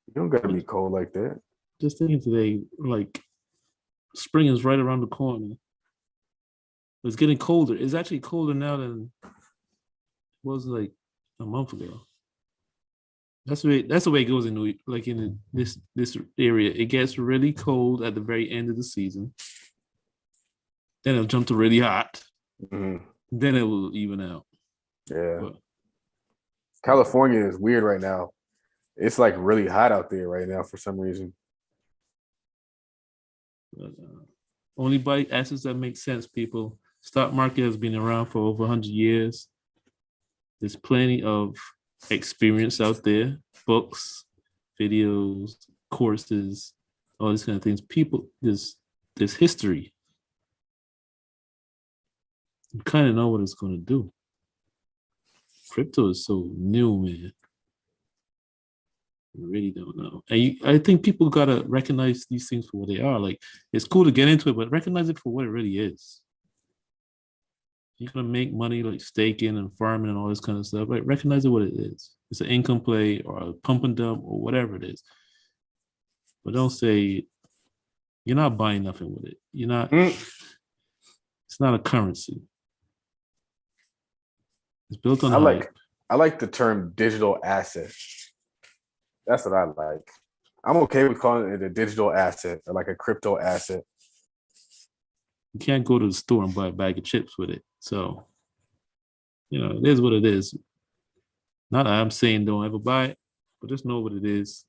You don't gotta be cold like that. Just thinking today, like, spring is right around the corner. It's getting colder. It's actually colder now than it was like a month ago. That's the way it goes in this area. It gets really cold at the very end of the season. Then it'll jump to really hot. Mm-hmm. Then it will even out. Yeah. California is weird right now. It's like really hot out there right now for some reason. But, only buy assets that make sense, people. Stock market has been around for over 100 years. There's plenty of experience out there, books, videos, courses, all these kind of things. People, there's history. You kind of know what it's going to do. Crypto is so new, man. I really don't know. And I think people gotta recognize these things for what they are. Like, it's cool to get into it, but recognize it for what it really is. You're gonna make money like staking and farming and all this kind of stuff. Like, recognize it what it is. It's an income play or a pump and dump or whatever it is. But don't say you're not buying nothing with it. You're not. It's not a currency. It's built on hype. I like the term digital asset. That's what I like. I'm okay with calling it a digital asset or like a crypto asset. You can't go to the store and buy a bag of chips with it. So, it is what it is. Not that I'm saying don't ever buy it, but just know what it is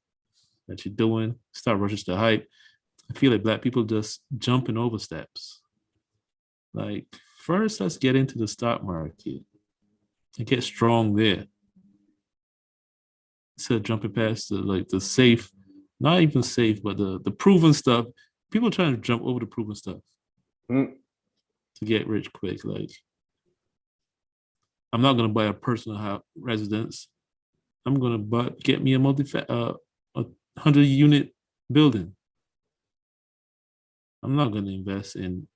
that you're doing. Start rushing to hype. I feel like Black people just jumping over steps. Like, first, let's get into the stock market and get strong there. Instead of jumping past the safe, not even safe, but the proven stuff. People trying to jump over the proven stuff to get rich quick. Like, I'm not gonna buy a personal residence. I'm gonna get me a 100-unit building. I'm not gonna invest in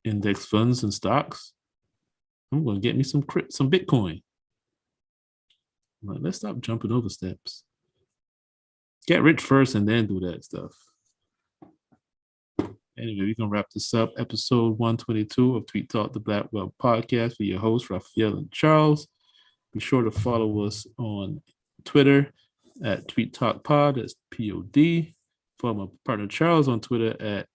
index funds and stocks. I'm gonna get me some Bitcoin. Like, let's stop jumping over steps. Get rich first and then do that stuff. Anyway, we can wrap this up. Episode 122 of Tweet Talk, the Black Wealth Podcast, with your hosts, Raphael and Charles. Be sure to follow us on Twitter at Tweet Talk Pod. That's POD. Follow my partner Charles on Twitter at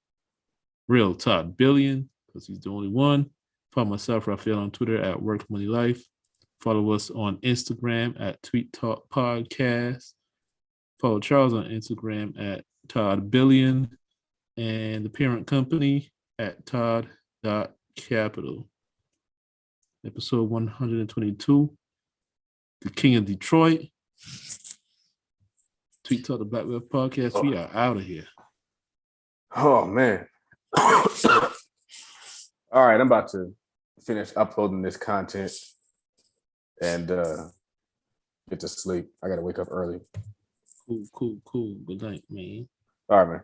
Real Todd Billion, because he's the only one. Follow myself, Raphael, on Twitter at Work Money Life. Follow us on Instagram at Tweet Talk Podcast. Follow Charles on Instagram at Todd Billion, and the parent company at Todd.Capital. Episode 122, The King of Detroit. Tweet Talk, the Black Wealth Podcast. We are out of here. Oh, man. All right, I'm about to finish uploading this content and get to sleep. I got to wake up early. Cool. Good night, man. All right, man.